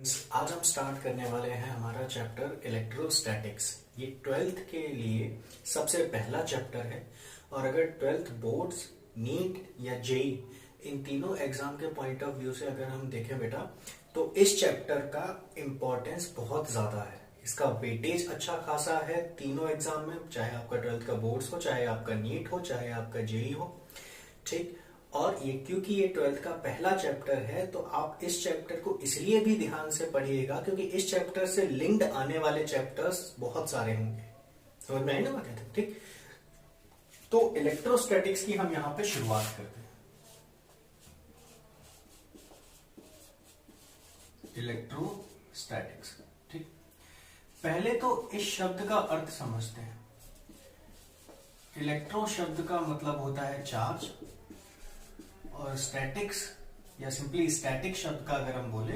आज हम स्टार्ट करने वाले हैं हमारा चैप्टर इलेक्ट्रोस्टैटिक्स। ये 12th के लिए सबसे पहला चैप्टर है और अगर 12th बोर्ड्स, नीट या जेई इन तीनों एग्जाम के पॉइंट ऑफ व्यू से अगर हम देखें बेटा, तो इस चैप्टर का इम्पोर्टेंस बहुत ज्यादा है। इसका वेटेज अच्छा खासा है तीनों एग्जाम में, चाहे आपका 12th का बोर्ड्स हो, चाहे आपका नीट हो, चाहे आपका जेई हो। ठीक। और ये क्योंकि ये 12th का पहला चैप्टर है तो आप इस चैप्टर को इसलिए भी ध्यान से पढ़िएगा क्योंकि इस चैप्टर से लिंक्ड आने वाले चैप्टर्स बहुत सारे होंगे। समझ में आई ना बात है? ठीक। तो इलेक्ट्रोस्टैटिक्स की हम यहां पे शुरुआत करते हैं। इलेक्ट्रोस्टैटिक्स। ठीक। पहले तो इस शब्द का अर्थ समझते हैं। इलेक्ट्रो शब्द का मतलब होता है चार्ज, और स्टैटिक्स या सिंपली स्टैटिक शब्द का अगर हम बोले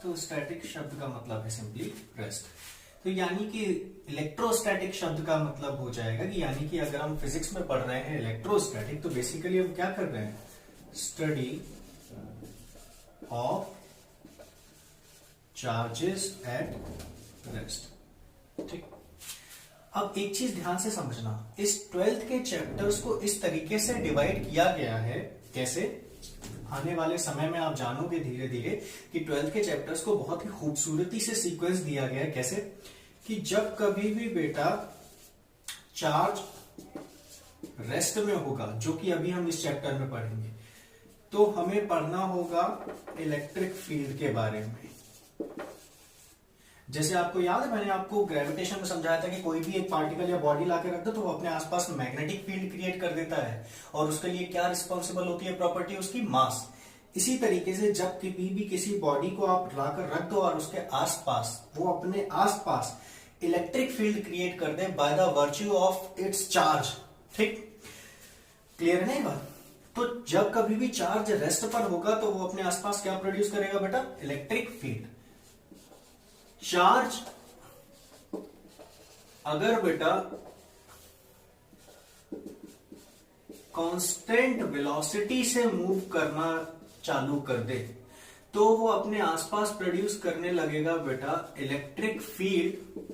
तो स्टैटिक शब्द का मतलब है सिंपली रेस्ट। तो यानी कि इलेक्ट्रोस्टैटिक शब्द का मतलब हो जाएगा कि यानी कि अगर हम फिजिक्स में पढ़ रहे हैं इलेक्ट्रोस्टैटिक, तो बेसिकली हम क्या कर रहे हैं? Study of charges at rest. ठीक। अब एक चीज ध्यान से समझना, इस 12th के चैप्टर्स को इस तरीके से डिवाइड किया गया है। कैसे? आने वाले समय में आप जानोगे धीरे धीरे कि 12th के चैप्टर्स को बहुत ही खूबसूरती से सीक्वेंस दिया गया है। कैसे? कि जब कभी भी बेटा चार्ज रेस्ट में होगा, जो कि अभी हम इस चैप्टर में पढ़ेंगे, तो हमें पढ़ना होगा इलेक्ट्रिक फील्ड के बारे में। जैसे आपको याद है, मैंने आपको ग्रेविटेशन में समझाया था कि कोई भी एक पार्टिकल या बॉडी लाके रख दो तो वो अपने आसपास मैग्नेटिक फील्ड क्रिएट कर देता है, और उसके लिए क्या रिस्पॉन्सिबल होती है प्रॉपर्टी? उसकी मास। इसी तरीके से जब कभी भी किसी बॉडी को आप लाकर रख दो और उसके आसपास, वो अपने आसपास इलेक्ट्रिक फील्ड क्रिएट कर दे by the virtue of its charge. ठीक, क्लियर है ना बात? तो जब कभी भी चार्ज रेस्ट पर होगा तो वो अपने आसपास क्या प्रोड्यूस करेगा बेटा? Electric field. चार्ज अगर बेटा कांस्टेंट वेलोसिटी से मूव करना चालू कर दे तो वो अपने आसपास प्रोड्यूस करने लगेगा बेटा इलेक्ट्रिक फील्ड।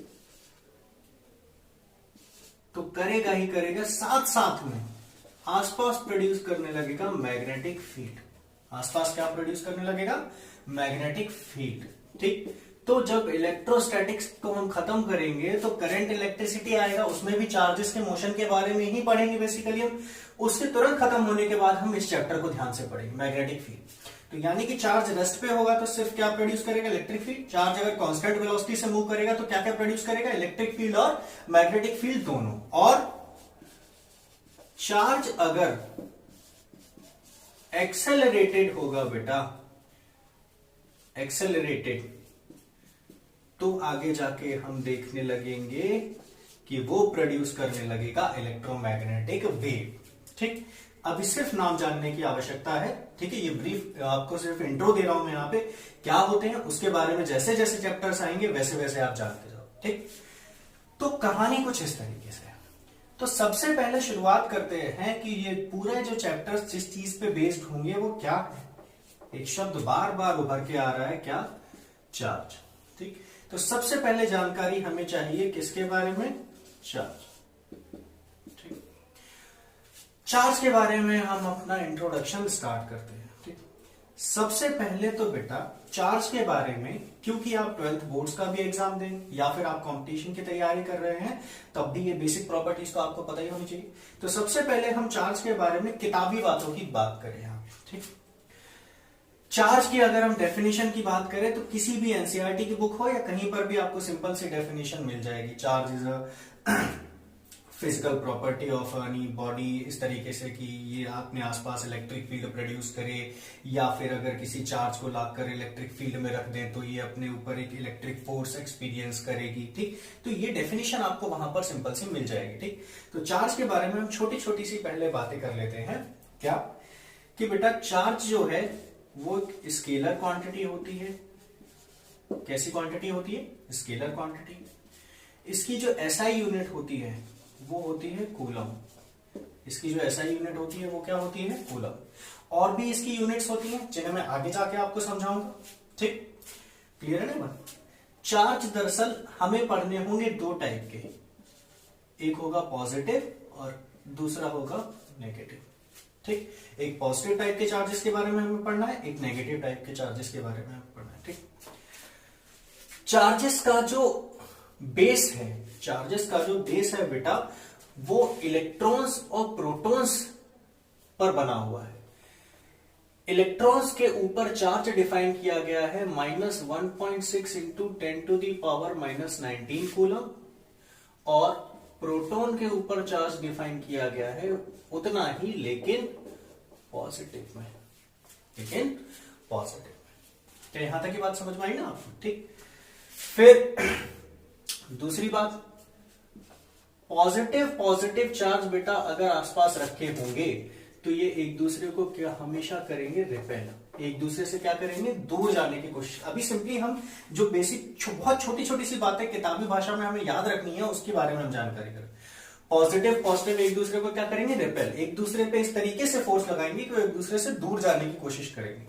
तो करेगा ही करेगा, साथ साथ में आसपास प्रोड्यूस करने लगेगा मैग्नेटिक फील्ड। आसपास क्या प्रोड्यूस करने लगेगा? Magnetic field. ठीक। तो जब इलेक्ट्रोस्टैटिक्स को हम खत्म करेंगे तो करंट इलेक्ट्रिसिटी आएगा, उसमें भी चार्जेस के मोशन के बारे में ही पढ़ेंगे बेसिकली हम। उसके तुरंत खत्म होने के बाद हम इस चैप्टर को ध्यान से पढ़ेंगे, मैग्नेटिक फील्ड। तो यानी कि चार्ज रेस्ट पे होगा तो सिर्फ क्या प्रोड्यूस करेगा? Electric field. चार्ज अगर कांस्टेंट वेलोसिटी से मूव करेगा तो क्या क्या प्रोड्यूस करेगा? इलेक्ट्रिक फील्ड और मैग्नेटिक फील्ड दोनों। और चार्ज अगर एक्सेलरेटेड होगा बेटा, एक्सेलरेटेड, तो आगे जाके हम देखने लगेंगे कि वो प्रोड्यूस करने लगेगा इलेक्ट्रोमैग्नेटिक वेव। ठीक। अभी सिर्फ नाम जानने की आवश्यकता है। ठीक है, ये ब्रीफ आपको सिर्फ इंट्रो दे रहा हूं मैं यहाँ पे, क्या होते हैं उसके बारे में जैसे जैसे चैप्टर्स आएंगे वैसे वैसे आप जानते जाओ। ठीक। तो कहानी कुछ इस तरीके से है। तो सबसे पहले शुरुआत करते हैं कि ये पूरे जो चैप्टर्स जिस चीज पे बेस्ड होंगे वो क्या है। एक शब्द बार बार उभर के आ रहा है, क्या? चार्ज। ठीक। तो सबसे पहले जानकारी हमें चाहिए किसके बारे में? चार्ज। ठीक। चार्ज के बारे में हम अपना इंट्रोडक्शन स्टार्ट करते हैं। ठीक। सबसे पहले तो बेटा चार्ज के बारे में, क्योंकि आप 12th बोर्ड्स का भी एग्जाम देंगे या फिर आप कंपटीशन की तैयारी कर रहे हैं, तब भी ये बेसिक प्रॉपर्टीज तो आपको पता ही होनी चाहिए। तो सबसे पहले हम चार्ज के बारे में किताबी बातों की बात करें यहाँ। ठीक। चार्ज की अगर हम डेफिनेशन की बात करें तो किसी भी एनसीईआरटी की बुक हो या कहीं पर भी आपको सिंपल सी डेफिनेशन मिल जाएगी। Charge is a physical property of any body, इस तरीके से कि ये अपने आसपास इलेक्ट्रिक फील्ड प्रोड्यूस करे, या फिर अगर किसी चार्ज को लाकर इलेक्ट्रिक फील्ड में रख दें तो ये अपने ऊपर एक इलेक्ट्रिक फोर्स एक्सपीरियंस करेगी। ठीक। तो ये डेफिनेशन आपको वहां पर सिंपल सी मिल जाएगी। ठीक। तो चार्ज के बारे में हम छोटी छोटी सी पहले बातें कर लेते हैं। क्या? कि बेटा चार्ज जो है वो एक स्केलर क्वांटिटी होती है। कैसी क्वांटिटी होती है? Scalar quantity. इसकी जो एसआई यूनिट होती है वो होती है कूलम। इसकी जो एसआई यूनिट होती है वो क्या होती है? कूलम। और भी इसकी यूनिट्स होती हैं जिन्हें मैं आगे जाके आपको समझाऊंगा। ठीक। क्लियर है ना? चार्ज दरअसल हमें पढ़ने होंगे दो टाइप के, एक होगा पॉजिटिव और दूसरा होगा नेगेटिव। ठीक, एक पॉजिटिव टाइप के चार्जेस के बारे में हमें पढ़ना है, एक नेगेटिव टाइप के चार्जेस के बारे में हमें पढ़ना है। ठीक, चार्जेस का जो बेस है, चार्जेस का जो बेस है बेटा, वो इलेक्ट्रॉन्स और प्रोटॉन्स पर बना हुआ है। इलेक्ट्रॉन्स के ऊपर चार्ज डिफाइन किया गया है -1.6 इंटू 10⁻⁻19 कूलम, और प्रोटॉन के ऊपर चार्ज डिफाइन किया गया है उतना ही, लेकिन पॉजिटिव में, क्या यहां तक की बात समझ में आई ना आपको? ठीक, फिर दूसरी बात, पॉजिटिव चार्ज बेटा अगर आसपास रखे होंगे तो ये एक दूसरे को क्या हमेशा करेंगे? रिपेल, एक दूसरे से क्या करेंगे? दूर जाने की कोशिश। अभी सिंपली हम जो बेसिक बहुत छोटी छोटी सी बातें किताबी भाषा में हमें याद रखनी है उसके बारे में हम जानकारी करें। पॉजिटिव एक दूसरे को क्या करेंगे? रिपेल, एक दूसरे पे इस तरीके से फोर्स लगाएंगे कि वो एक दूसरे से दूर जाने की कोशिश करेंगे।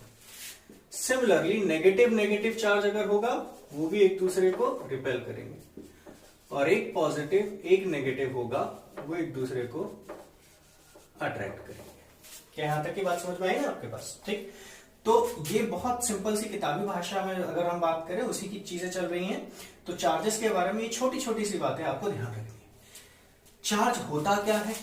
सिमिलरली नेगेटिव चार्ज अगर होगा वो भी एक दूसरे को रिपेल करेंगे, और एक पॉजिटिव एक नेगेटिव होगा वो एक दूसरे को अट्रैक्ट करेंगे। क्या यहां तक की बात समझ में आई ना आपके पास? ठीक, तो ये बहुत सिंपल सी किताबी भाषा में अगर हम बात करें उसी की चीजें चल रही हैं। तो चार्जेस के बारे में ये छोटी छोटी सी बातें आपको ध्यान रखनी है। चार्ज होता क्या है,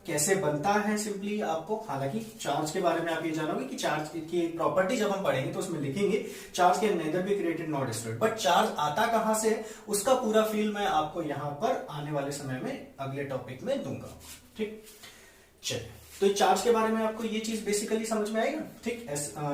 कैसे बनता है, सिंपली आपको, हालांकि चार्ज के बारे में आप ये जानोगे कि चार्ज की प्रॉपर्टी जब हम पढ़ेंगे तो उसमें लिखेंगे charge can neither be created not destroyed, but charge आता कहां से उसका पूरा फील मैं आपको यहां पर आने वाले समय में अगले टॉपिक में दूंगा। ठीक, चलिए, तो चार्ज के बारे में आपको ये चीज बेसिकली समझ में आएगा। ठीक,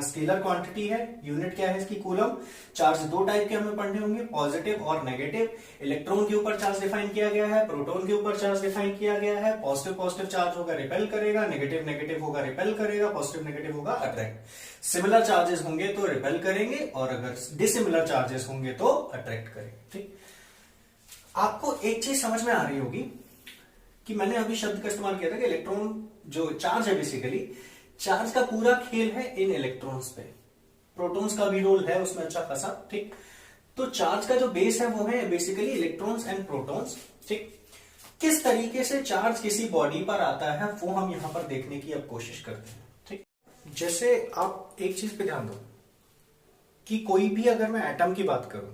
स्केलर क्वांटिटी है, यूनिट क्या है इसकी? कूलम। चार्ज दो टाइप के हमें पढ़ने होंगे, पॉजिटिव और नेगेटिव। इलेक्ट्रॉन के ऊपर चार्ज डिफाइन किया गया है, प्रोटॉन के ऊपर चार्ज डिफाइन किया गया है। पॉजिटिव चार्ज होगा रिपेल करेगा, नेगेटिव होगा रिपेल करेगा, पॉजिटिव नेगेटिव होगा अट्रैक्ट। सिमिलर चार्जेस होंगे तो रिपेल करेंगे, और अगर डिसिमिलर चार्जेस होंगे तो अट्रैक्ट करेंगे। ठीक, आपको एक चीज समझ में आ रही होगी कि मैंने अभी शब्द का इस्तेमाल किया था कि इलेक्ट्रॉन जो चार्ज है, बेसिकली चार्ज का पूरा खेल है इन इलेक्ट्रॉन्स पे, प्रोटॉन्स का भी रोल है उसमें अच्छा खासा। ठीक, तो चार्ज का जो बेस है वो है बेसिकली इलेक्ट्रॉन्स एंड प्रोटॉन्स। ठीक, किस तरीके से चार्ज किसी बॉडी पर आता है वो हम यहां पर देखने की अब कोशिश करते हैं। ठीक, जैसे आप एक चीज पे ध्यान दो कि कोई भी, अगर मैं एटम की बात करूं,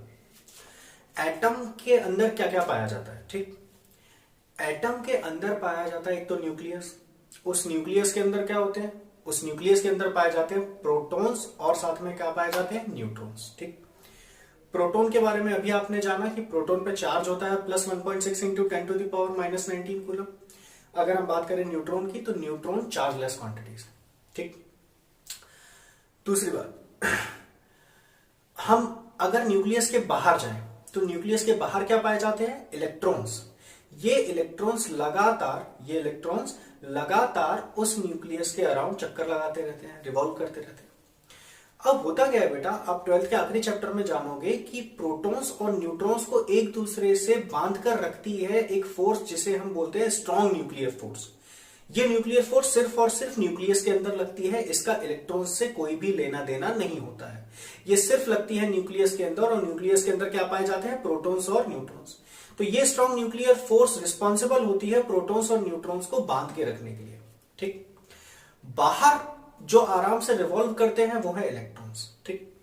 एटम के अंदर क्या क्या पाया जाता है? ठीक, एटम के अंदर पाया जाता है एक तो न्यूक्लियस। उस न्यूक्लियस के अंदर क्या होते हैं? उस न्यूक्लियस के अंदर पाए जाते हैं प्रोटॉन्स, और साथ में क्या पाए जाते हैं? न्यूट्रॉन्स। ठीक, प्रोटॉन के बारे में अभी आपने जाना कि प्रोटॉन पे चार्ज होता है +1.6 इंटू 10⁻⁻19 कूलम। अगर हम बात करें न्यूट्रॉन की, तो न्यूट्रॉन चार्जलेस क्वांटिटीज। ठीक, दूसरी बात, हम अगर न्यूक्लियस के बाहर जाएं तो न्यूक्लियस के बाहर क्या पाए जाते हैं? इलेक्ट्रॉन्स। ये इलेक्ट्रॉन्स लगातार उस न्यूक्लियस के अराउंड चक्कर लगाते रहते हैं, रिवॉल्व करते रहते हैं। अब होता क्या है बेटा, आप 12th के आखिरी चैप्टर में जानोगे कि प्रोटॉन्स और न्यूट्रॉन्स को एक दूसरे से बांध कर रखती है एक फोर्स जिसे हम बोलते हैं स्ट्रॉन्ग न्यूक्लियर फोर्स। ये न्यूक्लियर फोर्स सिर्फ और सिर्फ न्यूक्लियस के अंदर लगती है, इसका इलेक्ट्रॉन्स से कोई भी लेना देना नहीं होता है। ये सिर्फ लगती है न्यूक्लियस के अंदर, और न्यूक्लियस के अंदर क्या पाए जाते हैं? प्रोटॉन्स और न्यूट्रॉन्स। तो ये स्ट्रॉन्ग न्यूक्लियर फोर्स रिस्पॉन्सिबल होती है प्रोटॉन्स और न्यूट्रॉन्स को बांध के रखने के लिए। ठीक, बाहर जो आराम से रिवॉल्व करते हैं वो है इलेक्ट्रॉन्स। ठीक,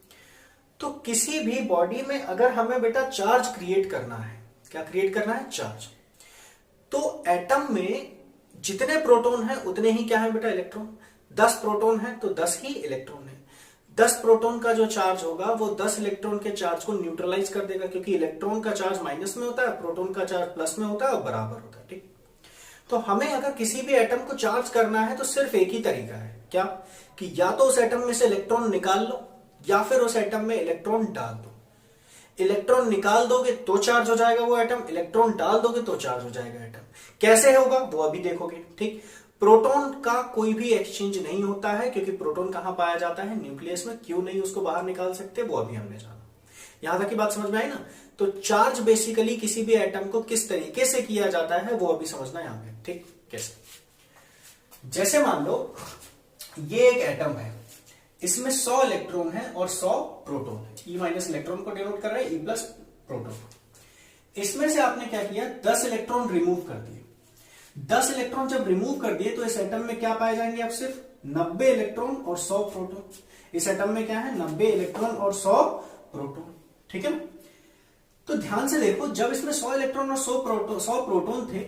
तो किसी भी बॉडी में अगर हमें बेटा चार्ज क्रिएट करना है, क्या क्रिएट करना है? चार्ज। तो एटम में जितने प्रोटॉन है उतने ही क्या है बेटा? इलेक्ट्रॉन। 10 प्रोटॉन है तो 10 ही इलेक्ट्रॉन है। 10 प्रोटॉन का जो चार्ज होगा वो 10 इलेक्ट्रॉन के चार्ज को न्यूट्रलाइज कर देगा, क्योंकि इलेक्ट्रॉन का चार्ज माइनस में होता है, प्रोटॉन का चार्ज प्लस में होता है और बराबर होता है। ठीक, तो हमें अगर किसी भी एटम को चार्ज करना है तो सिर्फ एक ही तरीका है, क्या? कि या तो उस एटम में से इलेक्ट्रॉन निकाल लो, या फिर उस एटम में इलेक्ट्रॉन डाल दो। इलेक्ट्रॉन निकाल दोगे तो चार्ज हो जाएगा वो एटम, इलेक्ट्रॉन डाल दोगे तो चार्ज हो जाएगा एटम। कैसे होगा वो अभी देखोगे। ठीक, प्रोटॉन का कोई भी एक्सचेंज नहीं होता है, क्योंकि प्रोटॉन कहां पाया जाता है? न्यूक्लियस में। क्यों नहीं उसको बाहर निकाल सकते वो अभी हमने जाना। यहां तक की बात समझ में आई ना? तो चार्ज बेसिकली किसी भी एटम को किस तरीके से किया जाता है वो अभी समझना यहां पे। ठीक, कैसे? जैसे मान लो ये एक एटम है, इसमें 100 इलेक्ट्रॉन है और 100 प्रोटॉन है। ई माइनस इलेक्ट्रॉन को डिनोट कर रहा है, ई प्लस प्रोटॉन। इसमें से आपने क्या किया, 10 इलेक्ट्रॉन रिमूव कर दिए। 10 इलेक्ट्रॉन जब रिमूव कर दिए तो इस एटम में क्या पाए जाएंगे, अब सिर्फ 90 इलेक्ट्रॉन और 100 प्रोटॉन। इस एटम में क्या है, 90 इलेक्ट्रॉन और 100 प्रोटॉन। ठीक है, तो ध्यान से देखो, जब इसमें 100 इलेक्ट्रॉन और 100 प्रोटॉन थे,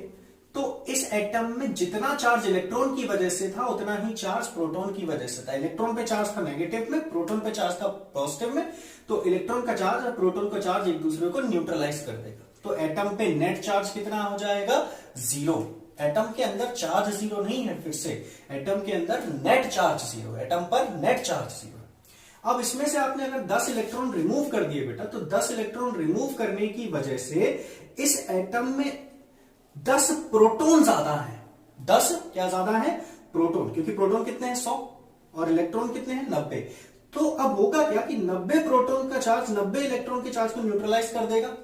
तो इस एटम में जितना चार्ज इलेक्ट्रॉन की वजह से था उतना ही चार्ज प्रोटॉन की वजह से था। इलेक्ट्रॉन पे चार्ज था नेगेटिव में, प्रोटॉन पे चार्ज था पॉजिटिव में, तो इलेक्ट्रॉन का चार्ज और प्रोटॉन का चार्ज एक दूसरे को न्यूट्रलाइज कर देगा। तो एटम पे नेट चार्ज कितना हो जाएगा, 0। एटम के अंदर चार्ज 0 नहीं है, फिर से एटम के अंदर नेट चार्ज 0, एटम पर नेट चार्ज 0। अब इसमें से आपने अगर 10 इलेक्ट्रॉन रिमूव कर दिए बेटा, तो 10 इलेक्ट्रॉन रिमूव करने की वजह से इस एटम में 10 प्रोटॉन ज्यादा है। 10 क्या ज्यादा है, प्रोटॉन, क्योंकि प्रोटॉन कितने हैं, 100, और इलेक्ट्रॉन कितने हैं, 90। तो अब होगा क्या कि 90 प्रोटॉन का चार्ज 90 इलेक्ट्रॉन के चार्ज को न्यूट्रलाइज कर देगा।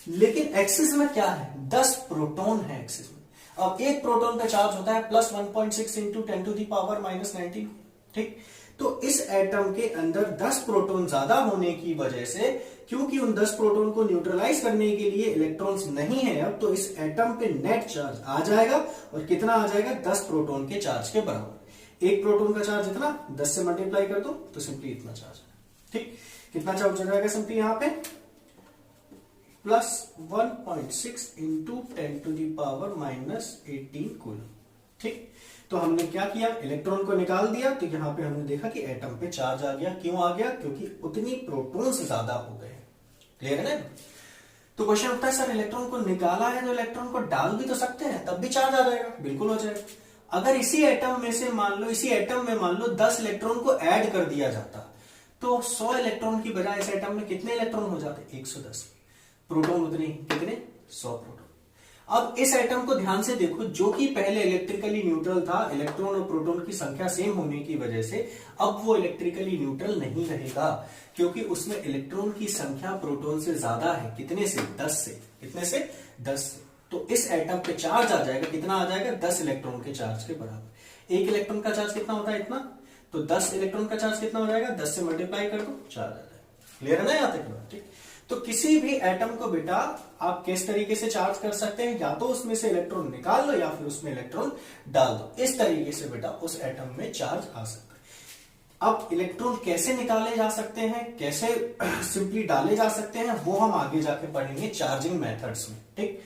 लेकिन एक्सिस में क्या है, 10 प्रोटॉन है एक्सिस में। अब एक प्रोटॉन का चार्ज होता है plus 1.6 into 10 to the power -19। ठीक, तो इस एटम के अंदर 10 प्रोटॉन ज्यादा होने की वजह से, क्योंकि उन 10 प्रोटॉन को न्यूट्रलाइज करने के लिए इलेक्ट्रॉन्स नहीं है अब, तो इस एटम पे नेट चार्ज आ जाएगा, और कितना आ जाएगा, 10 प्रोटॉन के चार्ज के बराबर। एक प्रोटॉन का चार्ज इतना, 10 से मल्टीप्लाई कर दो तो सिंपली इतना चार्ज है। ठीक, कितना चार्ज हो जाएगा सिंपली यहां पे, plus 1.6 into 10 to the power -18 coulomb. ठीक, तो हमने क्या किया, इलेक्ट्रॉन को निकाल दिया, तो यहां पे हमने देखा कि एटम पे चार्ज आ गया। क्यों आ गया, क्योंकि उतनी प्रोटॉन्स ज्यादा हो गए। क्लियर है ना। तो क्वेश्चन उठता है, सर इलेक्ट्रॉन को निकाला है तो इलेक्ट्रॉन को डाल भी तो सकते हैं, तब भी चार्ज आ जाएगा। बिल्कुल हो जाएगा। अगर इसी एटम में से मान लो 10 इलेक्ट्रॉन को ऐड कर दिया जाता, तो 100 इलेक्ट्रॉन की बजाय इस एटम में कितने इलेक्ट्रॉन हो जाते, 110। प्रोटॉन उतने कितने, 100 प्रोटॉन। अब इस एटम को ध्यान से देखो, जो कि पहले इलेक्ट्रिकली न्यूट्रल था, इलेक्ट्रॉन और प्रोटॉन की संख्या सेम होने की वजह से अब वो इलेक्ट्रिकली न्यूट्रल नहीं रहेगा, क्योंकि उसमें इलेक्ट्रॉन की संख्या प्रोटॉन से ज्यादा है। कितने से, 10 से। कितने से, 10 से। तो इस एटम पे चार्ज आ जाएगा, कितना आ जाएगा, 10 इलेक्ट्रॉन के चार्ज के बराबर। एक इलेक्ट्रॉन का चार्ज कितना होता है, इतना, तो 10 इलेक्ट्रॉन का चार्ज कितना हो जाएगा, 10 से मल्टीप्लाई कर दो, चार्ज आ जाएगा। क्लियर है ना यहाँ तक बात। ठीक, तो किसी भी एटम को बेटा आप किस तरीके से चार्ज कर सकते हैं, या तो उसमें से इलेक्ट्रॉन निकाल लो या फिर उसमें इलेक्ट्रॉन डाल दो। इस तरीके से बेटा उस एटम में चार्ज आ सकता है। अब इलेक्ट्रॉन कैसे निकाले जा सकते हैं, कैसे सिंपली डाले जा सकते हैं, वो हम आगे जाके पढ़ेंगे चार्जिंग मेथड्स में। ठीक,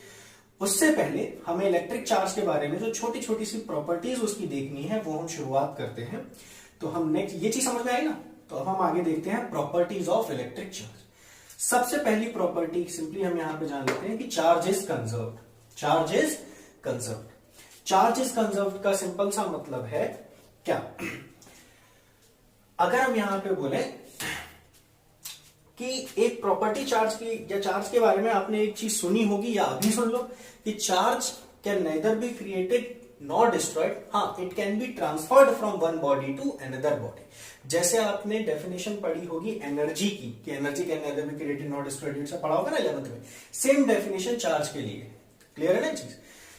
उससे पहले हमें इलेक्ट्रिक चार्ज के बारे में जो छोटी छोटी सी प्रॉपर्टीज उसकी देखनी है, वो हम शुरुआत करते हैं। तो हम नेक्स्ट, ये चीज समझ में आई ना, तो अब हम आगे देखते हैं प्रॉपर्टीज ऑफ इलेक्ट्रिक चार्ज। सबसे पहली प्रॉपर्टी सिंपली हम यहां पे जान लेते हैं कि charge is conserved. Charge is conserved. Charge is conserved का सिंपल सा मतलब है क्या, अगर हम यहां पे बोले कि एक प्रॉपर्टी चार्ज की या चार्ज के बारे में आपने एक चीज सुनी होगी, या अभी सुन लो, कि charge can neither be created not destroyed, हाँ, it can be transferred from one body to another body. जैसे आपने डेफिनेशन पढ़ी होगी एनर्जी की, कि energy can neither be created not destroyed, से पढ़ा होगा ना 11th में। सेम डेफिनेशन चार्ज के लिए। क्लियर है ना चीज।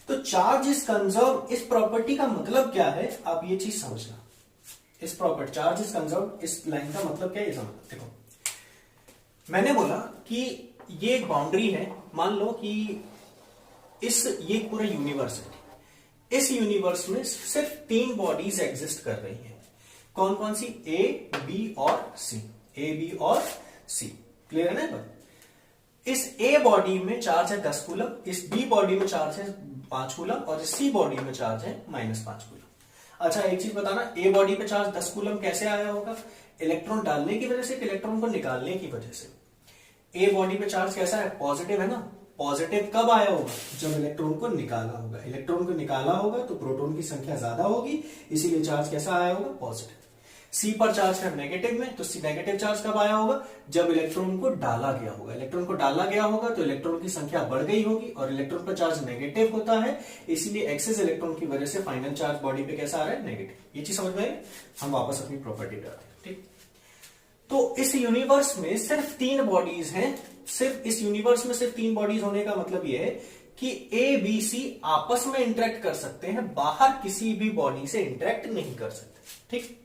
तो चार्ज इज कंजर्व, इस प्रॉपर्टी का मतलब क्या है, आप ये चीज समझना। इस प्रॉपर्टी चार्ज इज कंजर्व, इस लाइन का मतलब क्या है, ये समझना। देखो, मैंने बोला कि ये एक बाउंड्री है, मान लो कि ये पूरा यूनिवर्स है। इस यूनिवर्स में सिर्फ 3 बॉडीज एग्जिस्ट कर रही हैं। कौन कौन सी, ए, बी और सी। ए, बी और सी। क्लियर है ना। इस ए बॉडी में चार्ज है 10 कूलम, इस बी बॉडी में चार्ज है 5 कूलम, और इस सी बॉडी में चार्ज है -5 कूलम। अच्छा, एक चीज बताना, ए बॉडी पे चार्ज 10 कूलम कैसे आया होगा, इलेक्ट्रॉन डालने की वजह से, इलेक्ट्रॉन को निकालने की वजह से। ए बॉडी पे चार्ज कैसा है, पॉजिटिव है ना। पॉजिटिव कब आया होगा, जब इलेक्ट्रॉन को निकाला होगा। इलेक्ट्रॉन को निकाला होगा तो प्रोटॉन की संख्या ज्यादा होगी, इसीलिए चार्ज कैसा आया होगा, पॉजिटिव। सी पर चार्ज है नेगेटिव में, तो सी नेगेटिव चार्ज कब आया होगा, जब इलेक्ट्रॉन को डाला गया होगा। इलेक्ट्रॉन को डाला गया होगा तो इलेक्ट्रॉन की संख्या बढ़ गई होगी, और इलेक्ट्रॉन पर चार्ज नेगेटिव होता है, इसीलिए एक्सेस इलेक्ट्रॉन की वजह से फाइनल चार्ज बॉडी पे कैसा आ रहा है, नेगेटिव। ये चीज समझ में आई। हम वापस अपनी प्रॉपर्टी पे आते हैं। ठीक, तो इस यूनिवर्स में सिर्फ 3 बॉडीज हैं। सिर्फ इस यूनिवर्स में सिर्फ 3 बॉडीज होने का मतलब यह है कि ए, बी, सी आपस में इंटरेक्ट कर सकते हैं, बाहर किसी भी बॉडी से इंटरेक्ट नहीं कर सकते। ठीक,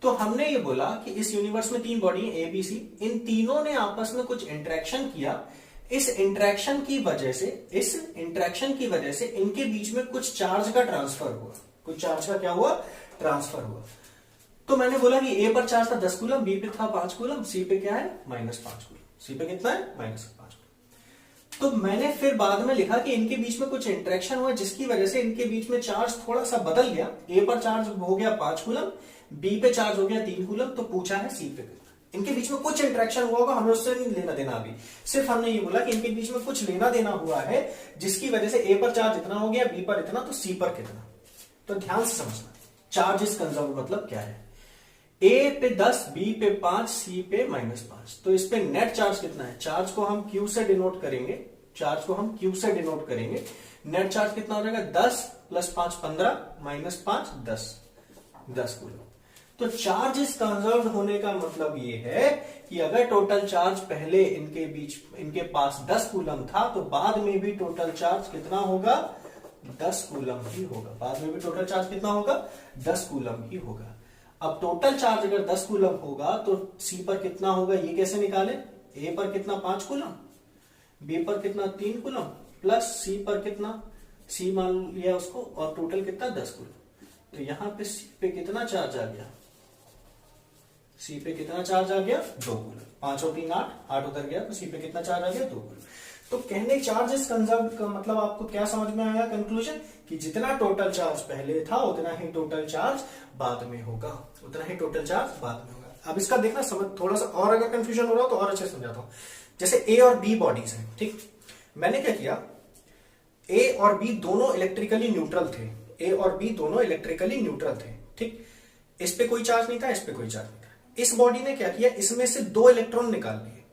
तो हमने ये बोला कि इस यूनिवर्स में 3 बॉडी है, ए बी सी, इन तीनों ने आपस में कुछ इंटरेक्शन किया। इस इंटरेक्शन की वजह से इनके बीच में कुछ चार्ज का ट्रांसफर हुआ। कुछ चार्ज का क्या हुआ? ट्रांसफर हुआ। तो मैंने बोला कि ए पर चार्ज था 10 कूलम, बी पे था 5 कूलम, सी पे क्या है? -5 कूलम। सी पे कितना है? -5 कूलम। तो मैंने फिर बाद में लिखा कि इनके बीच में कुछ इंटरेक्शन हुआ जिसकी वजह से इनके बीच में चार्ज थोड़ा सा बदल गया। ए पर चार्ज हो गया 5 कूलम, बी पे चार्ज हो गया 3 कूलम। तो पूछा है सी पे कितना। इनके बीच में कुछ इंटरेक्शन हुआ होगा, हमें उससे नहीं लेना देना अभी। सिर्फ हमने ये बोला कि इनके बीच में कुछ लेना देना हुआ है जिसकी वजह से ए पर चार्ज इतना हो गया, बी पर इतना, तो सी पर कितना। तो ध्यान से समझना, चार्ज इज कंजर्व्ड मतलब क्या है। ए पे 10, बी पे 5, सी पे -5। तो इस पे नेट चार्ज कितना है? चार्ज को हम क्यू से डिनोट करेंगे। नेट चार्ज कितना हो जाएगा? 10 + 5 15, -5 10 कूलम। तो चार्ज इज कंजर्व्ड होने का मतलब ये है कि अगर टोटल चार्ज पहले इनके पास 10 कूलम था तो बाद में भी टोटल चार्ज कितना होगा? 10 कूलम ही होगा। बाद में भी टोटल चार्ज कितना होगा? 10 कूलम ही होगा। अब टोटल चार्ज अगर 10 कूलम होगा तो सी पर कितना होगा ये कैसे निकाले? ए पर कितना? 5 कूलम, बी पर कितना? 3 कूलम, प्लस सी पर कितना? सी मान लिया उसको, और टोटल कितना? 10 कूलम। तो यहां पे सी पे कितना चार्ज आ गया? सी पे कितना चार्ज आ गया? 2 कूलम। 5 और 3 8, 8 उधर गया, तो सी पे कितना चार्ज आ गया? 2 कूलम। तो कहने चार्ज इज कंजर्व्ड का मतलब आपको क्या समझ में आया? कंक्लूजन कि जितना टोटल चार्ज पहले था उतना ही टोटल चार्ज बाद में होगा। अब इसका देखना, समझ थोड़ा सा और अगर कंफ्यूजन हो रहा हो तो और अच्छे से समझाता हूं। जैसे ए और बी बॉडीज हैं, ठीक। मैंने क्या किया, ए और बी दोनों इलेक्ट्रिकली न्यूट्रल थे, ठीक। इस पे कोई चार्ज नहीं था, इस पे कोई चार्ज नहीं था। इस बॉडी ने क्या किया, इसमें से 2 इलेक्ट्रॉन निकाल लिए।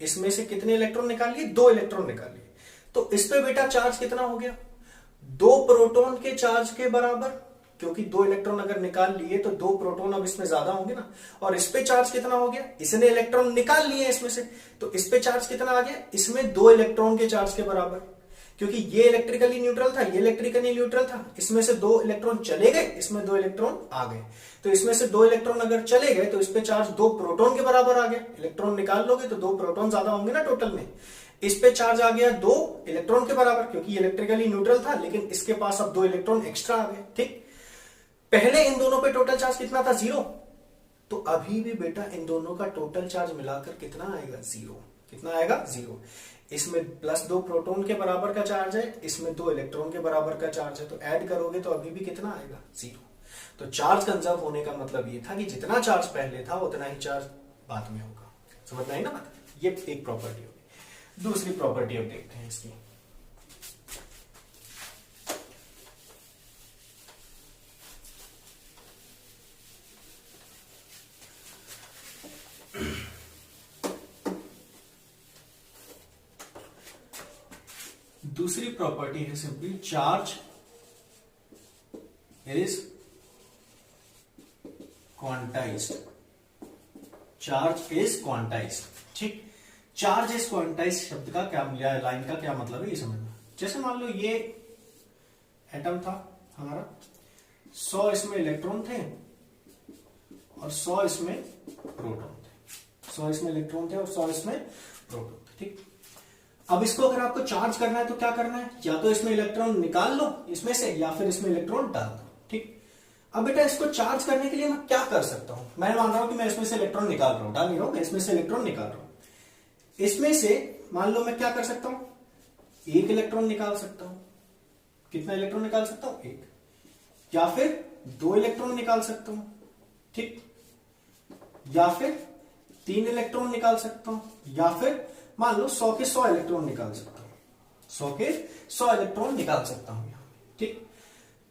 इसमें से कितने इलेक्ट्रॉन निकाल लिए? 2 इलेक्ट्रॉन निकाल लिए। तो इस पे बेटा चार्ज कितना हो गया? 2 प्रोटॉन के चार्ज के बराबर, क्योंकि 2 इलेक्ट्रॉन अगर निकाल लिए तो 2 प्रोटॉन अब इसमें ज्यादा होंगे ना। और इस पे चार्ज कितना हो गया? इसने इलेक्ट्रॉन निकाल लिए इसमें से, तो इस पे चार्ज कितना आ गया? इसमें 2 इलेक्ट्रॉन के चार्ज के बराबर, क्योंकि ये इलेक्ट्रिकली न्यूट्रल था, ये इलेक्ट्रिकली न्यूट्रल था। इसमें से 2 इलेक्ट्रॉन चले गए, इसमें 2 इलेक्ट्रॉन आ गए। तो इसमें से 2 इलेक्ट्रॉन अगर चले गए तो इस पे चार्ज 2 प्रोटॉन के बराबर आ गया। इलेक्ट्रॉन निकाल लोगे तो 2 प्रोटॉन ज्यादा होंगे ना टोटल में। इस पे चार्ज आ गया 2 इलेक्ट्रॉन के बराबर, क्योंकि इलेक्ट्रिकली न्यूट्रल था, लेकिन इसके पास अब 2 इलेक्ट्रॉन एक्स्ट्रा आ गए, ठीक। पहले इन दोनों पे टोटल चार्ज कितना था? 0। तो अभी भी बेटा इन दोनों का टोटल चार्ज मिलाकर कितना आएगा? 0। कितना आएगा? 0। इसमें +2 प्रोटॉन के बराबर का चार्ज है, इसमें 2 इलेक्ट्रॉन के बराबर का चार्ज है, तो ऐड करोगे तो अभी भी कितना आएगा? 0। तो चार्ज कंजर्व होने का मतलब ये था कि जितना चार्ज पहले था उतना ही चार्ज बाद में होगा। समझ में आई ना बात? ये एक प्रॉपर्टी होगी। दूसरी प्रॉपर्टी अब देखते हैं इसकी। दूसरी प्रॉपर्टी है सिंपली चार्ज इज क्वांटाइज्ड। ठीक। चार्ज इज क्वांटाइज्ड शब्द का क्या, लाइन का क्या मतलब है ये समझना। जैसे मान लो ये एटम था हमारा, 100 इसमें इलेक्ट्रॉन थे और 100 इसमें प्रोटॉन थे। 100 इसमें इलेक्ट्रॉन थे और 100 इसमें प्रोटॉन थे, ठीक। अब इसको अगर आपको चार्ज करना है तो क्या करना है? या तो इसमें इलेक्ट्रॉन निकाल लो इसमें से, या फिर इसमें इलेक्ट्रॉन डाल दो, ठीक। अब बेटा इसको चार्ज करने के लिए मैं क्या कर सकता हूं? मैं मान रहा हूं कि मैं इसमें से इलेक्ट्रॉन निकाल रहा हूं, डाल नहीं रहा हूं, मैं इसमें से इलेक्ट्रॉन निकाल रहा हूं। इसमें से मान लो मैं क्या कर सकता हूं? 1 इलेक्ट्रॉन निकाल सकता हूं। कितना इलेक्ट्रॉन निकाल सकता हूं? 1। या फिर 2 इलेक्ट्रॉन निकाल सकता हूं, ठीक। या फिर 3 इलेक्ट्रॉन निकाल सकता हूं, या फिर मान लो 100 के 100 इलेक्ट्रॉन निकाल सकता हूं। 100 के 100 इलेक्ट्रॉन निकाल सकता हूं यहां, ठीक।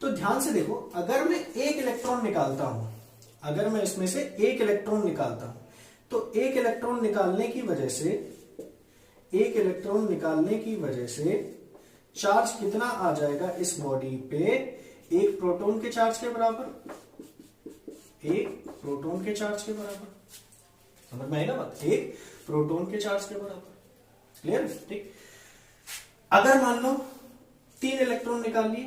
तो ध्यान से देखो, अगर मैं 1 इलेक्ट्रॉन निकालता हूं, अगर मैं इसमें से 1 इलेक्ट्रॉन निकालता हूं, तो 1 इलेक्ट्रॉन निकालने की वजह से, 1 इलेक्ट्रॉन निकालने की वजह से चार्ज कितना आ जाएगा इस बॉडी पे? 1 प्रोटॉन के चार्ज के बराबर, 1 प्रोटॉन के चार्ज के बराबर। समझ में आई ना बात? 1 प्रोटॉन के चार्ज के बराबर। क्लियर? ठीक। अगर मान लो 3 इलेक्ट्रॉन निकाल लिए,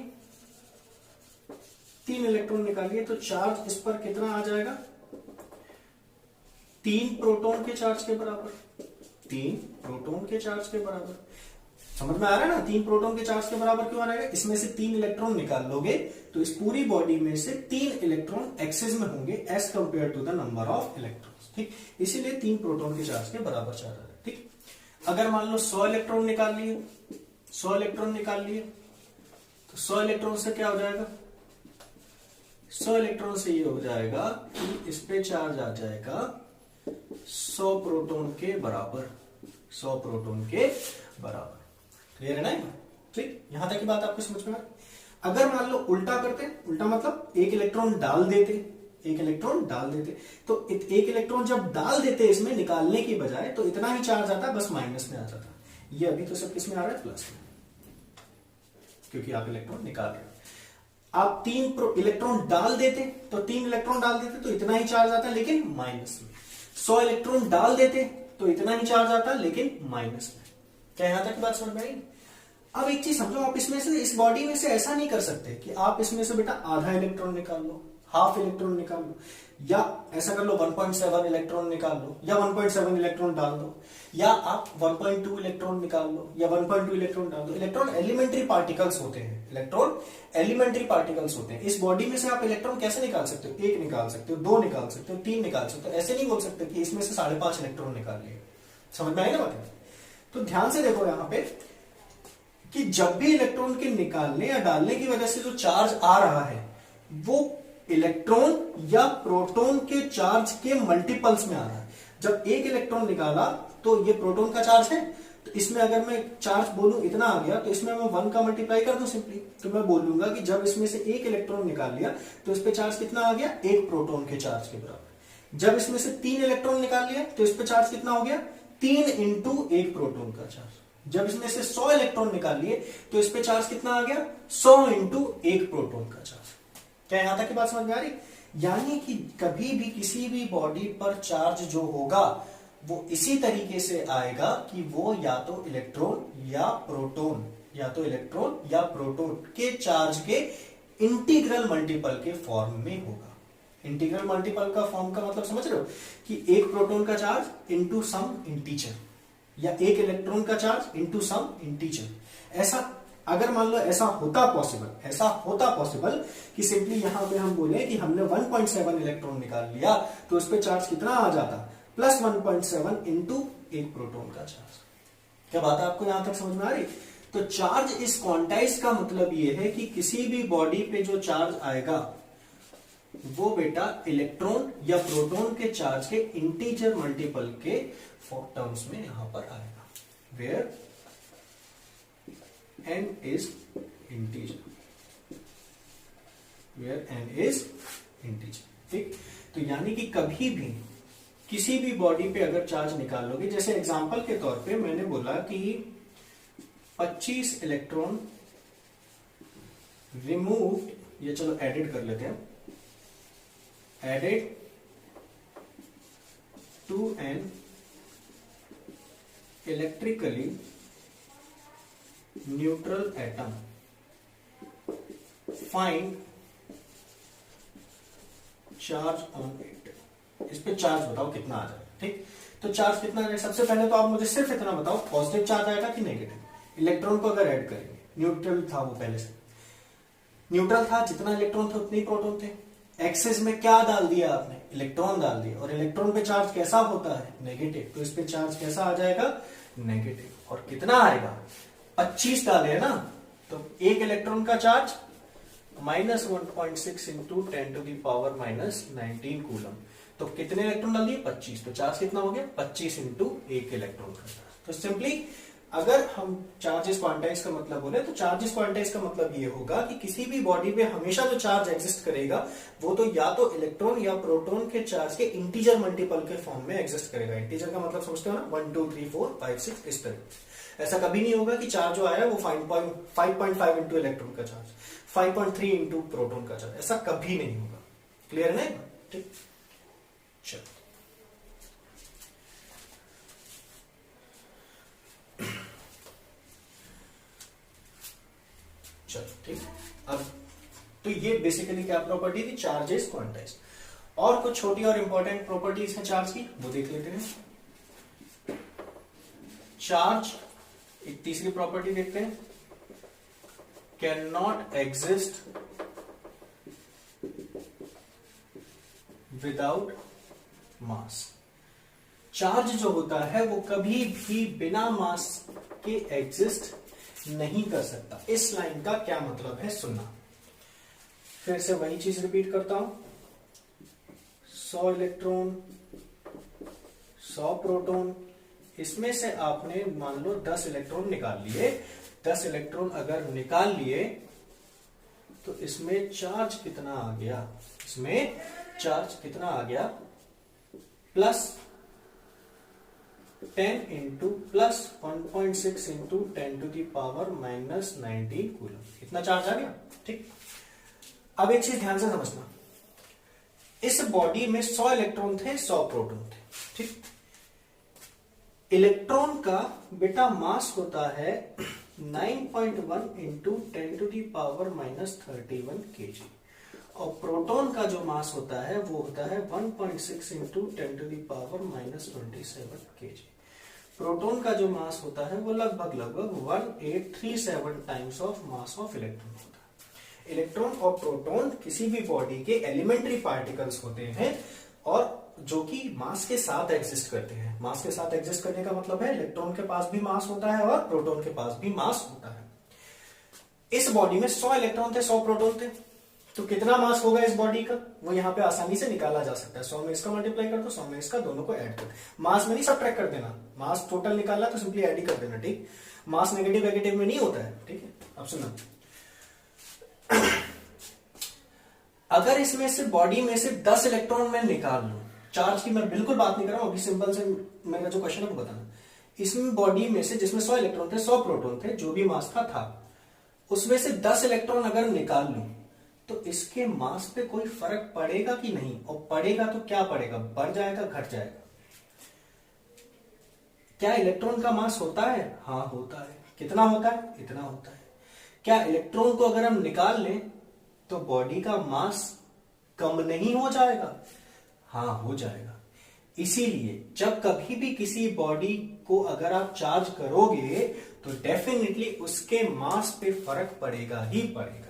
3 इलेक्ट्रॉन निकालिए, तो चार्ज इस पर कितना आ जाएगा? 3 प्रोटॉन के चार्ज के बराबर, 3 प्रोटॉन के चार्ज के बराबर। समझ में आ रहा है ना, 3 प्रोटॉन के चार्ज के बराबर क्यों आ रहा है? इसमें से 3 इलेक्ट्रॉन निकाल लोगे तो इस पूरी बॉडी में से 3 इलेक्ट्रॉन एक्सेस में होंगे as compare to the number of electrons. ठीक, इसीलिए 3 प्रोटॉन के चार्ज के बराबर चार्ज आ रहा है। ठीक, अगर मान लो 100 इलेक्ट्रॉन निकाल लिए, 100 इलेक्ट्रॉन निकाल लिए तो 100 इलेक्ट्रॉन से क्या हो जाएगा? 100 इलेक्ट्रॉन से ये हो जाएगा कि इस पे चार्ज आ जाएगा 100 प्रोटॉन के बराबर, 100 प्रोटॉन के बराबर। क्लियर है ना? ठीक, यहां तक की बात आपको समझ में आ रही? अगर मान लो उल्टा करते, उल्टा मतलब एक इलेक्ट्रॉन डाल देते, एक इलेक्ट्रॉन डाल देते, तो एक इलेक्ट्रॉन जब डाल देते इसमें निकालने की बजाय, तो इतना ही चार्ज आता, बस माइनस में आ जाता। ये अभी तो सब किस में आ रहा है? प्लस में, क्योंकि आप इलेक्ट्रॉन निकाल रहे हो। आप 3 इलेक्ट्रॉन डाल देते, तो 3 इलेक्ट्रॉन डाल देते तो इतना ही चार्ज आता, लेकिन माइनस में। 100 इलेक्ट्रॉन डाल देते तो इतना ही चार्ज आता, लेकिन माइनस में। क्या यहां तक की बात समझ में आई? अब एक चीज समझो, आप इसमें से, इस बॉडी में से ऐसा नहीं कर सकते कि आप इसमें से बेटा आधा इलेक्ट्रॉन निकाल लो, हाफ इलेक्ट्रॉन निकाल लो, या ऐसा कर लो 1.7 इलेक्ट्रॉन निकाल लो, या 1.7 इलेक्ट्रॉन डाल दो, या आप 1.2 इलेक्ट्रॉन निकाल लो, या 1.2 इलेक्ट्रॉन डाल दो। इलेक्ट्रॉन एलिमेंट्री पार्टिकल्स होते हैं, इलेक्ट्रॉन एलिमेंट्री पार्टिकल्स होते हैं। इस बॉडी में से आप इलेक्ट्रॉन कैसे निकाल सकते हो? 1 निकाल सकते हो, 2 निकाल सकते हो, 3 निकाल सकते हो। ऐसे नहीं बोल सकते कि इसमें से 5.5 इलेक्ट्रॉन निकाल लिए। समझ में आई ना बात? तो ध्यान से देखो यहां पे कि जब भी इलेक्ट्रॉन के निकालने या डालने की वजह से जो चार्ज आ रहा है वो इलेक्ट्रॉन या प्रोटॉन के चार्ज के मल्टीपल्स में आ रहा है। जब एक इलेक्ट्रॉन निकाला तो ये प्रोटॉन का चार्ज है, तो इसमें अगर मैं चार्ज बोलूं इतना आ गया, तो इसमें मैं 1 का मल्टीप्लाई कर दूं सिंपली, तो मैं बोलूंगा कि जब इसमें से एक इलेक्ट्रॉन निकाल लिया तो इस पे चार्ज कितना आ गया? 1 प्रोटॉन के चार्ज के बराबर। जब इसमें से 3 इलेक्ट्रॉन निकाल लिया तो इस पे चार्ज कितना हो गया? 3 इंटू 1 प्रोटॉन का चार्ज। जब इसमें से 100 इलेक्ट्रॉन निकाल लिए तो इस पे चार्ज कितना आ गया? 100 इंटू 1 प्रोटॉन का चार्ज। क्या यहां तक की बात समझ में आ रही? यानी कि कभी भी किसी भी बॉडी पर चार्ज जो होगा वो इसी तरीके से आएगा कि वो या तो इलेक्ट्रॉन या प्रोटॉन, या तो इलेक्ट्रॉन या प्रोटॉन के चार्ज के इंटीग्रल मल्टीपल के फॉर्म में होगा। इंटीग्रल मल्टीपल का फॉर्म का मतलब समझ रहे हो कि एक प्रोटॉन का चार्ज इंटू सम इंटीजर, या एक इलेक्ट्रॉन का चार्ज इंटू सम इंटीजर। ऐसा अगर मान लो ऐसा होता पॉसिबल कि सिंपली यहां पे हम बोले कि हमने 1.7 इलेक्ट्रॉन निकाल लिया तो उस पे चार्ज कितना आ जाता? प्लस 1.7 इंटू एक प्रोटॉन का चार्ज। क्या बात है आपको यहां तक समझ में आ रही? तो चार्ज इज क्वांटाइज का मतलब ये है कि किसी भी बॉडी पे जो चार्ज आएगा वो बेटा इलेक्ट्रॉन या प्रोटॉन के चार्ज के इंटीजर मल्टीपल के टर्म्स में यहां पर आएगा, where n is integer, where n is integer। ठीक, तो यानी कि कभी भी किसी भी बॉडी पे अगर चार्ज निकालोगे, जैसे एग्जांपल के तौर पे मैंने बोला कि 25 इलेक्ट्रॉन रिमूव्ड, ये चलो एडिड कर लेते हैं, added to an electrically neutral atom, find charge on it. इस पे चार्ज बताओ कितना आ जाएगा। ठीक, तो चार्ज कितना आ जाएगा? सबसे पहले तो आप मुझे सिर्फ इतना बताओ, पॉजिटिव चार्ज आएगा कि नेगेटिव? इलेक्ट्रॉन को अगर ऐड करेंगे, न्यूट्रल था वो पहले से, न्यूट्रल था, जितना इलेक्ट्रॉन थे उतने ही प्रोटॉन थे। एक्सेस में क्या डाल दिया आपने? इलेक्ट्रॉन डाल दिया, और इलेक्ट्रॉन पे चार्ज कैसा होता है? नेगेटिव, तो इस पे चार्ज कैसा आ जाएगा? नेगेटिव। और कितना आएगा? 25 डाले है ना, तो एक इलेक्ट्रॉन का charge -1.6 into 10 to the power -19 coulomb. तो कितने इलेक्ट्रॉन डाल दिए? 25। तो चार्ज कितना हो गया? 25 इंटू एक इलेक्ट्रॉन का चार्ज। तो सिंपली अगर हम चार्जेस क्वांटाइज का मतलब बोले तो चार्जेस क्वांटाइज का मतलब ये होगा कि किसी भी बॉडी पे हमेशा जो चार्ज एग्जिस्ट करेगा वो तो या तो इलेक्ट्रॉन या प्रोटॉन के चार्ज के इंटीजर मल्टीपल के फॉर्म में एग्जिस्ट करेगा। इंटीजर का मतलब समझते हो ना, 1 2 3 4 5 6 इस तरह। ऐसा कभी नहीं होगा कि चार्ज जो आया वो 5.5 इंटू इलेक्ट्रॉन का चार्ज, 5.3 इंटू प्रोटॉन का चार्ज, ऐसा कभी नहीं होगा। क्लियर है ना? ठीक, चलो चलो ठीक। अब तो ये बेसिकली क्या प्रॉपर्टी थी? Charge is quantize. और कुछ छोटी और इंपॉर्टेंट प्रॉपर्टीज हैं चार्ज की, वो देख लेते हैं। चार्ज, एक तीसरी प्रॉपर्टी देखते हैं, can not exist without mass. Charge जो होता है वो कभी भी बिना मास के एग्जिस्ट नहीं कर सकता। इस लाइन का क्या मतलब है सुनना, फिर से वही चीज रिपीट करता हूं। 100 इलेक्ट्रॉन 100 प्रोटॉन, इसमें से आपने मान लो 10 इलेक्ट्रॉन निकाल लिए। 10 इलेक्ट्रॉन अगर निकाल लिए तो इसमें चार्ज कितना आ गया, इसमें चार्ज कितना आ गया, plus 10 into plus 1.6 into 10 to the power minus 19 coulomb, इतना चार्ज आ गया। ठीक, अब एक चीज ध्यान से समझना, इस बॉडी में 100 इलेक्ट्रॉन थे, 100 प्रोटॉन थे। ठीक, इलेक्ट्रॉन का बेटा मास होता है 9.1 into 10 to the power minus 31 kg, और प्रोटॉन का जो मास होता है वो होता है 1.6 into 10 to the power minus 27 kg। Proton का जो मास होता है वो लगभग 1837 times of mass of electron होता है। इलेक्ट्रॉन और प्रोटॉन किसी भी बॉडी के एलिमेंट्री पार्टिकल्स होते हैं, और जो कि मास के साथ एग्जिस्ट करते हैं। मास के साथ एग्जिस्ट करने का मतलब है इलेक्ट्रॉन के पास भी मास होता है और प्रोटॉन के पास भी मास होता है। इस बॉडी में 100 इलेक्ट्रॉन थे, 100 प्रोटॉन थे, तो कितना मास होगा इस बॉडी का, वो यहां पे आसानी से निकाला जा सकता है। 100 में इसका मल्टीप्लाई कर दो, 100 में इसका, दोनों को ऐड कर दो। मास में नहीं सबट्रैक्ट कर देना, मास टोटल निकालना तो सिंपली ऐड ही कर देना। ठीक, मास नेगेटिव नेगेटिव में नहीं होता है। ठीक है, अब सुनो, अगर इसमें से बॉडी में से 10 इलेक्ट्रॉन मैं निकाल लूं, चार्ज की मैं बिल्कुल बात नहीं कर रहा हूं, अभी सिंपल से मेरा जो क्वेश्चन है वो बताना। इसमें बॉडी में से जिसमें 100 इलेक्ट्रॉन थे, 100 प्रोटॉन थे, जो भी मास का था, उसमें से 10 इलेक्ट्रॉन अगर निकाल लूं तो इसके मास पे कोई फर्क पड़ेगा कि नहीं, और पड़ेगा तो क्या पड़ेगा, बढ़ जाएगा घट जाएगा। क्या इलेक्ट्रॉन का मास होता है? हाँ होता है। कितना होता है? इतना होता है। क्या इलेक्ट्रॉन को अगर हम निकाल लें तो बॉडी का मास कम नहीं हो जाएगा? हाँ हो जाएगा। इसीलिए जब कभी भी किसी बॉडी को अगर आप चार्ज करोगे तो डेफिनेटली उसके मास पे फर्क पड़ेगा ही पड़ेगा,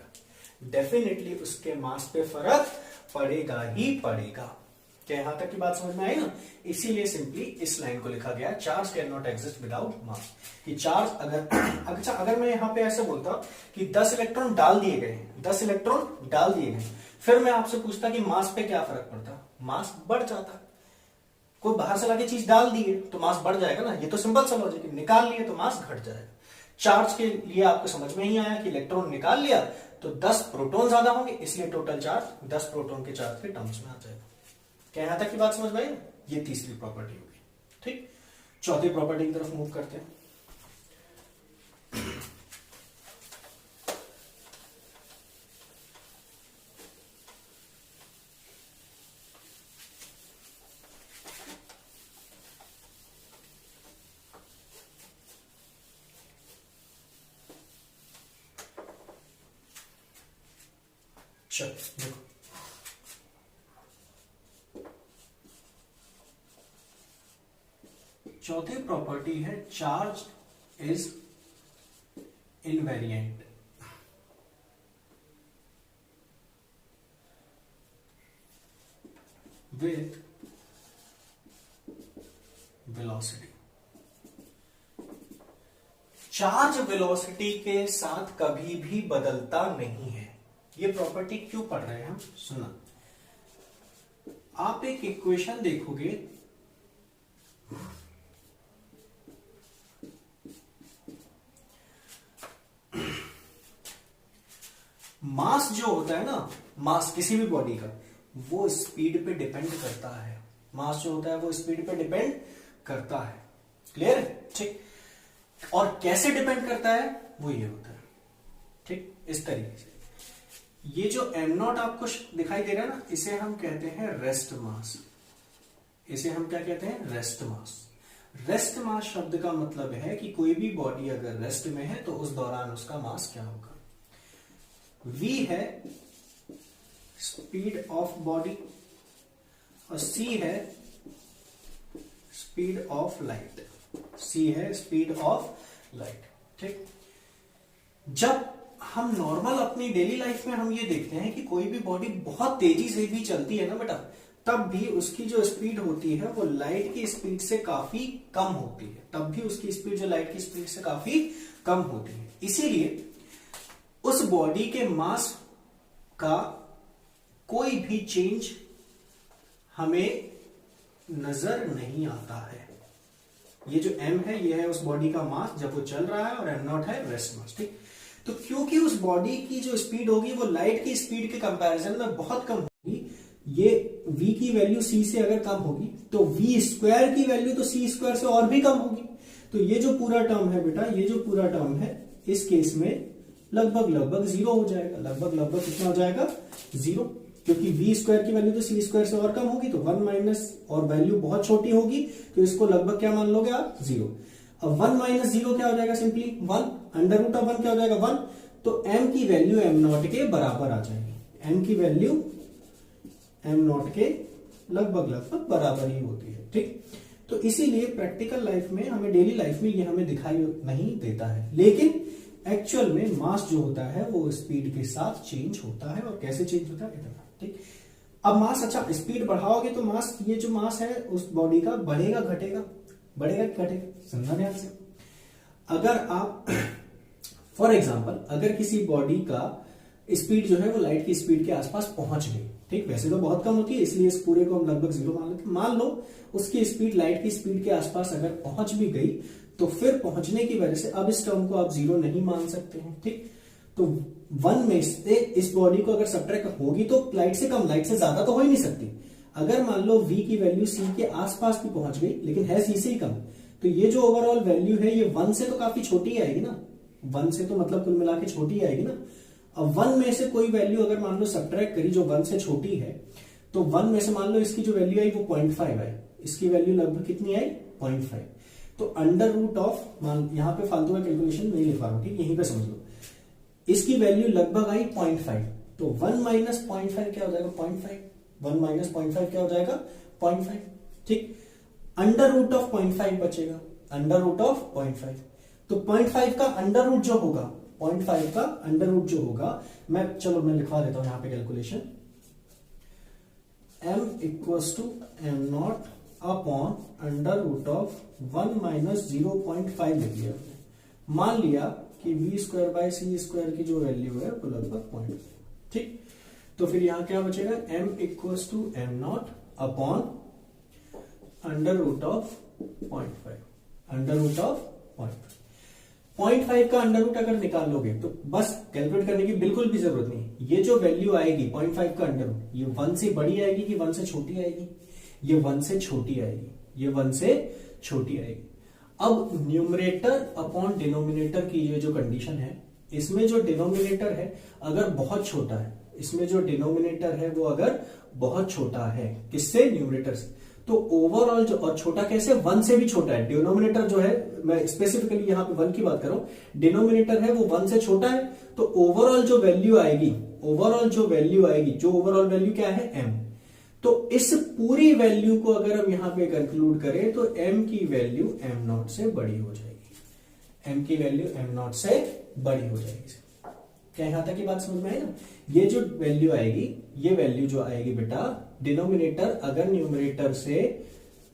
डेफिनेटली उसके मास पे फर्क पड़ेगा ही पड़ेगा। क्या यहां तक की बात समझ में आई ना? इसीलिए सिंपली इस लाइन को लिखा गया, charge can not exist without mass. कि चार्ज अगर मैं यहां पे ऐसे बोलता कि 10 इलेक्ट्रॉन डाल दिए गए, 10 इलेक्ट्रॉन डाल दिए गए, फिर मैं आपसे पूछता कि मास पे क्या फर्क पड़ता, मास बढ़ जाता। कोई बाहर से लाके चीज डाल दी है तो मास बढ़ जाएगा ना, ये तो सिंपल सा लॉजिक है। निकाल लिए तो मास घट जाएगा। चार्ज के लिए आपको समझ में ही आया कि इलेक्ट्रॉन निकाल लिया तो 10 प्रोटॉन ज्यादा होंगे, इसलिए टोटल चार्ज 10 प्रोटॉन के चार्ज के टर्म्स में आ जाएगा। क्या यहां तक की बात समझ में आई? ये तीसरी प्रॉपर्टी होगी। ठीक, चौथी प्रॉपर्टी की तरफ मूव करते हैं। चलो देखो, चौथी प्रॉपर्टी है charge is invariant with velocity. Charge velocity के साथ कभी भी बदलता नहीं है। ये प्रॉपर्टी क्यों पढ़ रहे हैं हम? सुना, आप एक इक्वेशन देखोगे, मास जो होता है ना, मास किसी भी बॉडी का, वो स्पीड पे डिपेंड करता है। मास जो होता है वो स्पीड पे डिपेंड करता है। क्लियर है? ठीक, और कैसे डिपेंड करता है वो ये होता है। ठीक, इस तरीके से ये जो m0 आपको दिखाई दे रहा है ना, इसे हम कहते हैं रेस्ट मास। इसे हम क्या कहते हैं? Rest mass. रेस्ट मास शब्द का मतलब है कि कोई भी बॉडी अगर रेस्ट में है तो उस दौरान उसका मास क्या होगा। v है स्पीड ऑफ बॉडी, और c है स्पीड ऑफ लाइट। c है स्पीड ऑफ लाइट। ठीक, जब हम नॉर्मल अपनी डेली लाइफ में हम ये देखते हैं कि कोई भी बॉडी बहुत तेजी से भी चलती है ना बेटा, तब भी उसकी जो स्पीड होती है वो लाइट की स्पीड से काफी कम होती है। तब भी उसकी स्पीड जो लाइट की स्पीड से काफी कम होती है। इसीलिए उस बॉडी के मास का कोई भी चेंज हमें नजर नहीं आता है। ये जो m है ये है उस बॉडी का मास जब वो चल रहा है, और m0 है रेस्ट मास। ठीक, तो क्योंकि उस बॉडी की जो स्पीड होगी वो लाइट की स्पीड के कंपैरिजन में बहुत कम होगी, ये v की वैल्यू c से अगर कम होगी तो v स्क्वायर की वैल्यू तो c स्क्वायर से और भी कम होगी। तो ये जो पूरा टर्म है बेटा, ये जो पूरा टर्म है इस केस में लगभग जीरो हो जाएगा। लगभग कितना हो जाएगा? जीरो, क्योंकि v स्क्वायर की वैल्यू तो c स्क्वायर से और कम होगी, तो 1 माइनस और वैल्यू बहुत छोटी होगी तो इसको लगभग क्या मान लोगे आप? जीरो। अब 1 माइनस जीरो क्या हो जाएगा? सिंपली 1, अंडर रूट ऑफ 1 क्या हो जाएगा? 1। तो m की वैल्यू m0 के बराबर आ जाएगी। m की वैल्यू m0 के लगभग बराबर ही होती है। ठीक, तो इसीलिए प्रैक्टिकल लाइफ में हमें, डेली लाइफ में ये हमें दिखाई नहीं देता है, लेकिन एक्चुअल में मास जो होता है वो स्पीड के साथ चेंज होता है। और कैसे चेंज होता है? इतना। ठीक, अब मास, अच्छा स्पीड बढ़ाओगे तो मास, ये जो मास है उस बॉडी का बढ़ेगा घटेगा? बढ़ेगा घटेगा? समझना ध्यान से। अगर आप फॉर एग्जांपल अगर किसी बॉडी का स्पीड जो है वो लाइट की स्पीड के आसपास पहुंच गई, ठीक, वैसे तो बहुत कम होती है इसलिए इस पूरे को हम लगभग जीरो मान लेते हैं। मान लो उसकी स्पीड लाइट की स्पीड के आसपास अगर पहुंच भी गई तो फिर पहुंचने की वजह से अब इस टर्म को आप जीरो नहीं मान सकते हैं। ठीक, तो 1 में से इस बॉडी को अगर सब्ट्रैक्ट होगी तो लाइट से कम, लाइट से ज्यादा तो हो ही नहीं सकती। अगर मान लो v की वैल्यू c के आसपास भी पहुंच गई लेकिन है c से ही कम, तो ये जो ओवरऑल वैल्यू है ये 1 से तो काफी छोटी आएगी ना। 1 से तो मतलब कुल मिला के छोटी आएगी ना। अब 1 में से कोई वैल्यू अगर मान लो सब्ट्रैक्ट करी जो 1 से छोटी है, तो 1 में से मान लो इसकी जो वैल्यू आई वो 0.5 आई, इसकी वैल्यू लगभग कितनी आई? 0.5। तो अंडर रूट ऑफ, मान यहां पे फालतू का कैलकुलेशन नहीं लिखा रहा हूं, ठीक, यहीं पे समझ लो। इसकी वैल्यू लगभग आई 0.5, तो 1 माइनस 0.5 क्या हो जाएगा? 0.5। 1 माइनस 0.5 क्या हो जाएगा? 0.5। ठीक, अंडर रूट ऑफ 0.5 बचेगा, अंडर रूट ऑफ 0.5। तो 0.5 का अंडर रूट जो होगा, 0.5 का अंडर रूट जो होगा, मैं लिखवा देता हूं यहां पे calculation. m equals to m0 upon under root of 1 minus 0.5 लिख लिया। मान लिया कि v square by C square की जो वैल्यू है वो लगभग 0.5। ठीक, तो फिर यहां क्या बचेगा? m equals to m0 upon under root of 0.5, under root of 0.5 का अंडर रूट अगर निकालोगे तो बस कैलकुलेट करने की बिल्कुल भी जरूरत नहीं। ये जो वैल्यू आएगी 0.5 का अंडर रूट, ये 1 से बड़ी आएगी कि 1 से छोटी आएगी? ये 1 से छोटी आएगी, ये 1 से छोटी आएगी। अब न्यूमरेटर अपॉन डिनोमिनेटर की ये जो कंडीशन है, इसमें जो डिनोमिनेटर है अगर बहुत छोटा है, इसमें जो डिनोमिनेटर है वो अगर बहुत छोटा है, किससे? न्यूमरेटर से, तो ओवरऑल जो, और छोटा कैसे? 1 से भी छोटा है। डिनोमिनेटर जो है, मैं स्पेसिफिकली यहां पे 1 की बात कर रहा हूं, डिनोमिनेटर है वो 1 से छोटा है, तो ओवरऑल जो वैल्यू आएगी, ओवरऑल जो वैल्यू आएगी, जो ओवरऑल वैल्यू क्या है? m। तो इस पूरी वैल्यू को अगर हम यहां पे कंक्लूड करें तो m की वैल्यू m0 से बड़ी हो जाएगी। m की वैल्यू m0 से बड़ी हो जाएगी। क्या यहां तक की बात समझ में आई ना? ये जो वैल्यू आएगी, ये वैल्यू जो आएगी बेटा, डिनोमिनेटर अगर न्यूमरेटर से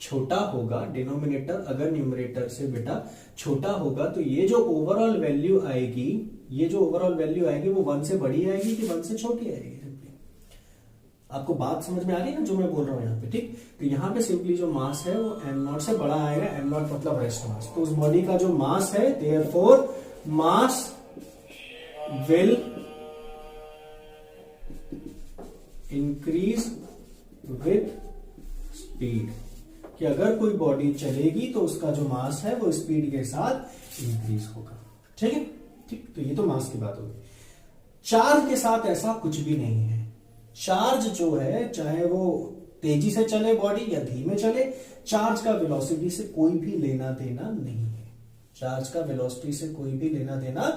छोटा होगा, डिनोमिनेटर अगर न्यूमरेटर से बेटा छोटा होगा, तो ये जो ओवरऑल वैल्यू आएगी, ये जो ओवरऑल वैल्यू आएगी वो 1 से बड़ी आएगी कि 1 से छोटी आएगी? आपको बात समझ में आ रही है ना जो मैं बोल रहा हूं यहां पे? ठीक, तो यहां पे सिंपली जो मास है वो m0 से बड़ा आएगा। m0 मतलब रेस्ट मास। तो उस बॉडी का जो मास है, therefore mass will increase with speed, कि अगर कोई बॉडी चलेगी तो उसका जो मास है वो स्पीड के साथ इंक्रीज होगा। ठीक है, ठीक, तो ये तो मास की बात होगी। चार्ज के साथ ऐसा कुछ भी नहीं है। चार्ज जो है, चाहे वो तेजी से चले बॉडी या धीमे चले, चार्ज का वेलोसिटी से कोई भी लेना देना नहीं है। चार्ज का वेलोसिटी से कोई भी लेना देना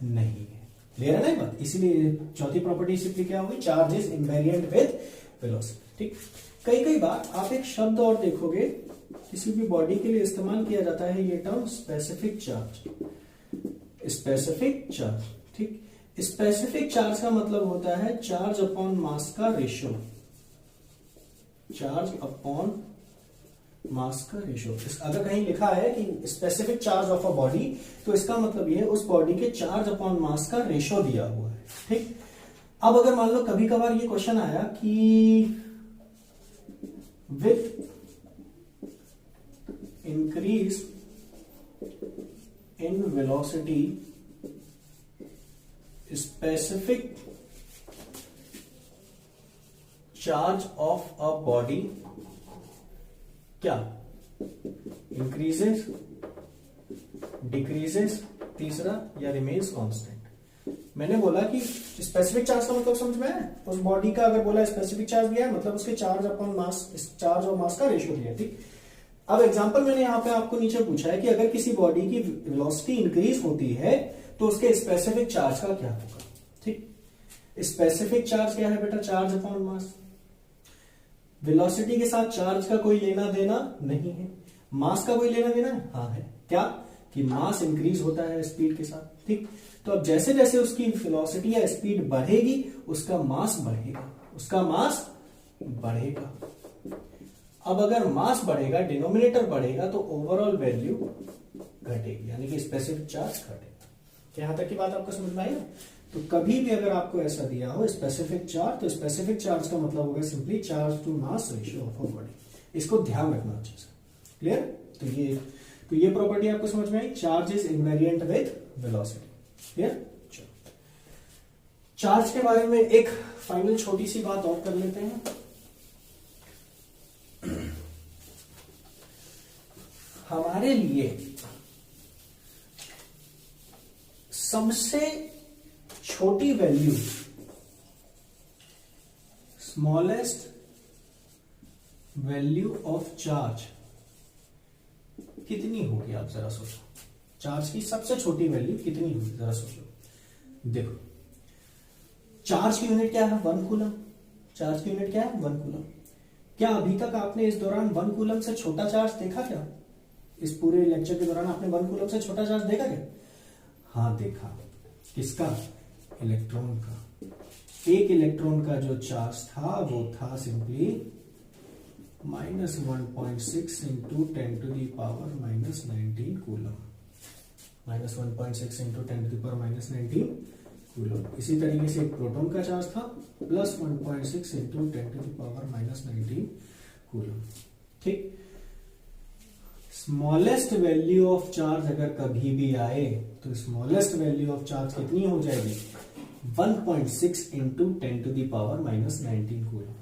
नहीं है। क्लियर है ना बात? इसीलिए चौथी प्रॉपर्टी सिंपली क्या होगी? Charge is invariant with velocity. ठीक, कई कई बार आप एक शब्द और देखोगे, किसी भी बॉडी के लिए इस्तेमाल किया जाता है ये term specific charge. Specific charge, ठीक। स्पेसिफिक चार्ज का मतलब होता है चार्ज अपॉन मास का रेशियो। चार्ज अपॉन मास का रेशियो। अगर कहीं लिखा है कि specific charge of a body, तो इसका मतलब ये है उस बॉडी के चार्ज अपॉन मास का रेशियो दिया हुआ है, ठीक। अब अगर मान लो कभी कभार ये क्वेश्चन आया कि with increase in velocity specific charge of a body क्या इंक्रीजेस, डिक्रीजेस, तीसरा या रिमेन्स कांस्टेंट। मैंने बोला कि स्पेसिफिक चार्ज का मतलब समझ में है, उस बॉडी का अगर बोला स्पेसिफिक चार्ज दिया है मतलब उसके चार्ज अपॉन मास, चार्ज और मास का रेशियो दिया है, ठीक। अब एग्जांपल मैंने यहां पे आपको नीचे पूछा है कि अगर किसी बॉडी की वेलोसिटी इंक्रीज होती है तो उसके स्पेसिफिक चार्ज का क्या होगा, ठीक। स्पेसिफिक चार्ज क्या है बेटा, चार्ज अपॉन मास। वेलोसिटी के साथ चार्ज का कोई लेना देना नहीं है, मास का कोई लेना देना है, हाँ है, क्या कि मास इंक्रीज होता है स्पीड के साथ, ठीक। तो अब जैसे जैसे उसकी वेलोसिटी या स्पीड बढ़ेगी उसका मास बढ़ेगा, उसका मास बढ़ेगा। अब अगर मास बढ़ेगा, डिनोमिनेटर बढ़ेगा, तो ओवरऑल वैल्यू घटेगी, यानी कि स्पेसिफिक चार्ज घटेगा। यहां तक की बात आपको समझ में आई ना। तो कभी भी अगर आपको ऐसा दिया हो स्पेसिफिक चार्ज, तो स्पेसिफिक चार्ज का मतलब होगा simply charge to mass ratio of a body. इसको ध्यान रखना अच्छे से, क्लियर। तो ये प्रॉपर्टी आपको समझ में आई, charge is invariant with velocity, clear. चलो चार्ज के बारे में एक फाइनल छोटी सी बात और कर लेते हैं। हमारे लिए सबसे छोटी value, smallest value of charge कितनी होगी, आप जरा सोचो। चार्ज की सबसे छोटी वैल्यू कितनी होगी, जरा सोचो। देखो चार्ज की यूनिट क्या है, 1 कूलम। चार्ज की यूनिट क्या है, 1 कूलम। क्या अभी तक आपने इस दौरान 1 कूलम से छोटा चार्ज देखा क्या? इस पूरे लेक्चर के दौरान आपने 1 कूलम से छोटा चार्ज देखा क्या? हाँ देखा। किसका? इलेक्ट्रॉन का। एक इलेक्ट्रॉन का जो चार्ज था वो था simply -1.6 into 10 to the power -19 coulomb. -1.6 into 10 to the power -19 coulomb. इसी तरीके से एक प्रोटॉन का चार्ज था +1.6 into 10 to the power -19 coulomb. ठीक। स्मॉलेस्ट वैल्यू ऑफ चार्ज अगर कभी भी आए तो स्मॉलेस्ट वैल्यू ऑफ चार्ज कितनी हो जाएगी? 1.6 into 10 to the power -19 coulomb.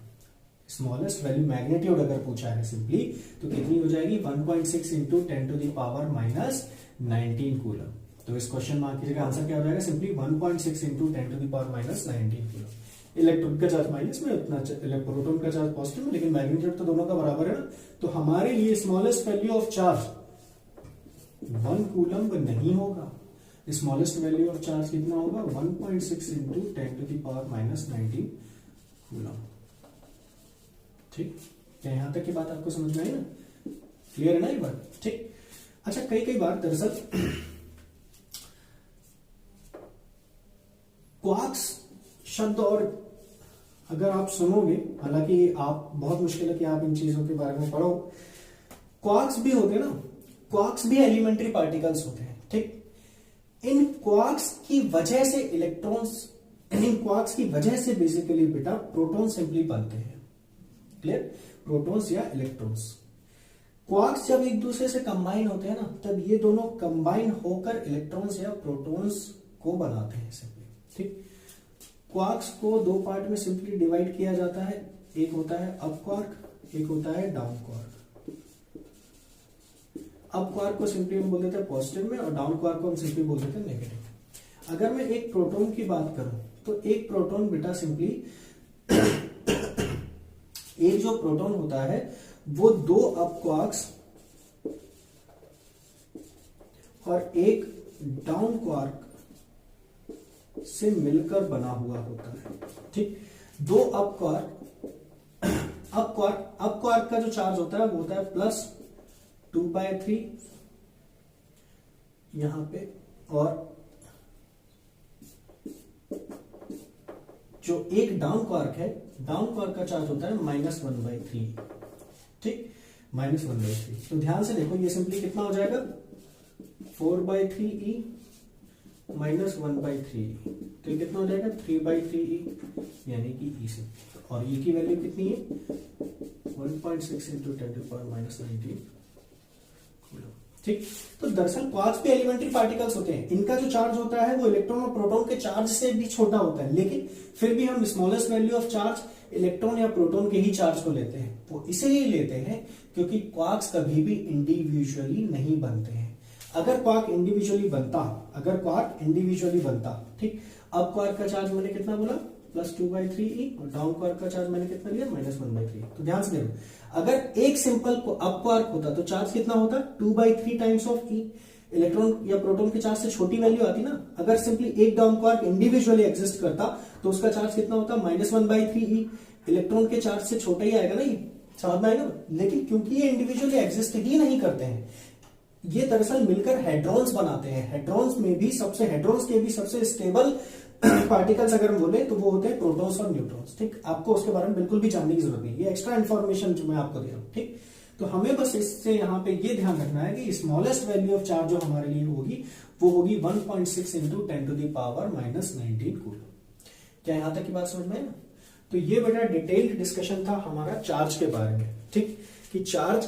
Smallest value magnitude अगर पूछा है सिंपली तो कितनी हो जाएगी? 1.6 into 10 to the power -19 coulomb. तो इस क्वेश्चन मार्क की जगह आंसर क्या हो जाएगा? Simply 1.6 into 10 to the power -19 coulomb. Electron का चार्ज माइनस में, उतना प्रोटॉन का चार्ज पॉजिटिव में, लेकिन मैग्नीट्यूड तो दोनों का बराबर है ना। तो हमारे लिए smallest value of charge 1 coulomb नहीं होगा। स्मॉलेस्ट वैल्यू ऑफ चार्ज कितना होगा? 1.6 into 10 to the power -19 coulomb. ठीक, क्या यहां तक की बात आपको समझ में आई ना? क्लियर है ना ये बात? ठीक। अच्छा, कई बार दरअसल क्वार्क्स शब्द और अगर आप सुनोगे, हालांकि आप बहुत मुश्किल है कि आप इन चीजों के बारे में पढ़ो। क्वार्क्स भी होते हैं ना, क्वार्क्स भी एलिमेंट्री पार्टिकल्स होते हैं। ठीक। इन क्वार्क्स की वजह से इलेक्ट्रॉन्स, इन क्वार्क्स की वजह से बेसिकली बेटा प्रोटॉन सिंपली बनते हैं। क्लियर? प्रोटॉन्स या इलेक्ट्रॉन्स। क्वार्क्स जब एक दूसरे से कंबाइन होते हैं ना, तब ये दोनों कंबाइन होकर इलेक्ट्रॉन्स या प्रोटॉन्स को बनाते हैं सिंपली। ठीक। क्वार्क्स को 2 पार्ट में सिंपली डिवाइड किया जाता है। एक होता है अप क्वार्क, एक होता है डाउन क्वार्क। अप क्वार्क को सिंपली हम बोल देते हैं पॉजिटिव में, और डाउन क्वार्क को हम सिंपली बोल देते हैं नेगेटिव। अगर मैं एक प्रोटॉन की बात करूं तो एक प्रोटॉन बेटा सिंपली एक जो प्रोटॉन होता है वो 2 अप क्वार्क्स और एक डाउन क्वार्क से मिलकर बना हुआ होता है। ठीक। 2 अप अप क्वार्क का जो चार्ज होता है वो होता है +2/3 यहां पे, और जो एक डाउन क्वार्क है, डाउन क्वार्क का चार्ज होता है -1/3, ठीक, -1/3। तो ध्यान से देखो, ये सिंपली कितना हो जाएगा 4/3e -1/3, तो ये कितना हो जाएगा 3/3e, यानी कि e से, और e की वैल्यू कितनी है 1.6 × 10⁻⁻19, ठीक। तो दरअसल क्वार्क्स भी एलिमेंट्री पार्टिकल्स होते हैं, इनका जो चार्ज होता है वो इलेक्ट्रॉन और प्रोटॉन के चार्ज से भी छोटा होता है, लेकिन फिर भी हम smallest value of charge electron या प्रोटॉन के ही चार्ज को लेते हैं। वो इसलिए लेते हैं क्योंकि क्वार्क्स कभी भी इंडिविजुअली नहीं बनते हैं। अगर क्वार्क इंडिविजुअली बनता, ठीक, अब क्वार्क का चार्ज मैंने कितना बोला +2/3e, और डाउन क्वार्क का चार्ज मैंने कितना लिया -1/3। तो ध्यान से देखो, अगर एक सिंपल अप क्वार्क होता तो चार्ज कितना होता 2/3 टाइम्स ऑफ e, इलेक्ट्रॉन या प्रोटॉन के चार्ज से छोटी वैल्यू आती ना। अगर सिंपली एक डाउन क्वार्क इंडिविजुअली एग्जिस्ट करता तो उसका चार्ज कितना होता -1/3e, इलेक्ट्रॉन के चार्ज से छोटा ही आएगा ना, ये समझ में आएगा। लेकिन क्योंकि ये इंडिविजुअली एग्जिस्ट ही नहीं करते हैं, ये दरअसल मिलकर हेड्रॉन्स बनाते हैं। हेड्रॉन्स के भी सबसे स्टेबल पार्टिकल्स अगर हम बोले तो वो होते हैं प्रोटॉन्स और न्यूट्रॉन्स, ठीक। आपको उसके बारे में बिल्कुल भी जानने की जरूरत नहीं, ये एक्स्ट्रा इन्फॉर्मेशन जो मैं आपको दे रहा हूं, ठीक। तो हमें बस इससे यहाँ पे ये ध्यान रखना है कि स्मॉलेस्ट वैल्यू ऑफ चार्ज जो हमारे लिए होगी वो होगी 1.6 × 10⁻⁻19 कूलम। क्या यहां तक की बात समझ में है ना? तो ये बेटा डिटेल्ड डिस्कशन था हमारा चार्ज के बारे में, ठीक, कि चार्ज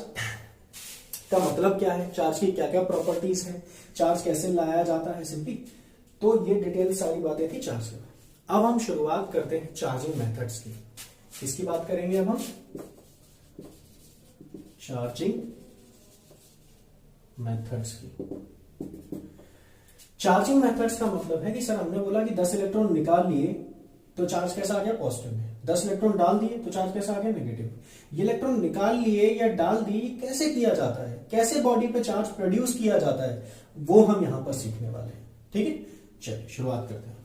का मतलब क्या है, चार्ज की क्या क्या प्रॉपर्टीज हैं, चार्ज कैसे लाया जाता है सिंपली। तो ये डिटेल सारी बातें थी चार्ज के बारे में। अब हम शुरुआत करते हैं चार्जिंग मेथड्स की। किसकी बात करेंगे अब हम? चार्जिंग मेथड्स की। चार्जिंग मेथड्स का मतलब है कि सर हमने बोला कि 10 इलेक्ट्रॉन निकाल लिए तो चार्ज कैसा आ गया पॉजिटिव में, 10 इलेक्ट्रॉन डाल दिए तो चार्ज कैसा आ गया नेगेटिव। ये इलेक्ट्रॉन निकाल लिए या डाल दिए कैसे किया जाता है, कैसे बॉडी पे चार्ज प्रोड्यूस किया जाता है, वो हम यहां पर सीखने वाले हैं, ठीक है। चलिए शुरुआत करते हैं।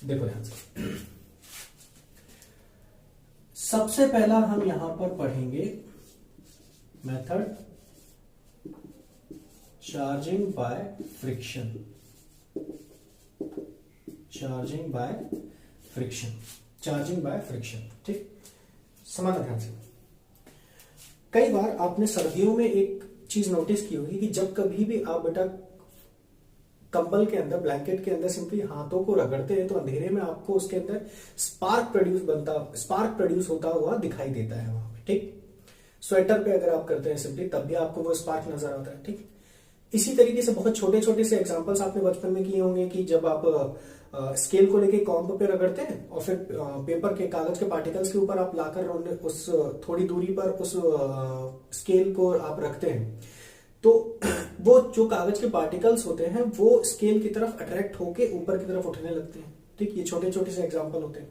देखो ध्यान से, सबसे पहला हम यहां पर पढ़ेंगे method charging by friction. Charging by friction, ठीक। समझना ध्यान से। कई बार आपने सर्दियों में एक चीज नोटिस की होगी कि जब कभी भी आप बेटा कंबल के अंदर, ब्लैंकेट के अंदर सिंपली हाथों को रगड़ते हैं तो अंधेरे में आपको उसके अंदर स्पार्क प्रोड्यूस होता हुआ दिखाई देता है वहां पे, ठीक। स्वेटर पे अगर आप करते हैं सिंपली तब भी आपको वो स्पार्क नजर आता है, ठीक। इसी तरीके से बहुत छोटे छोटे से एग्जांपल्स आपने बचपन में किए होंगे कि जब आप स्केल को लेके कॉम्प पे रगड़ते हैं और फिर पेपर के कागज के पार्टिकल्स के ऊपर आप लाकर उस थोड़ी दूरी पर उस स्केल को आप रखते हैं तो वो जो कागज के पार्टिकल्स होते हैं वो स्केल की तरफ अट्रैक्ट होके ऊपर की तरफ उठने लगते हैं, ठीक। ये छोटे छोटे से एग्जांपल होते हैं।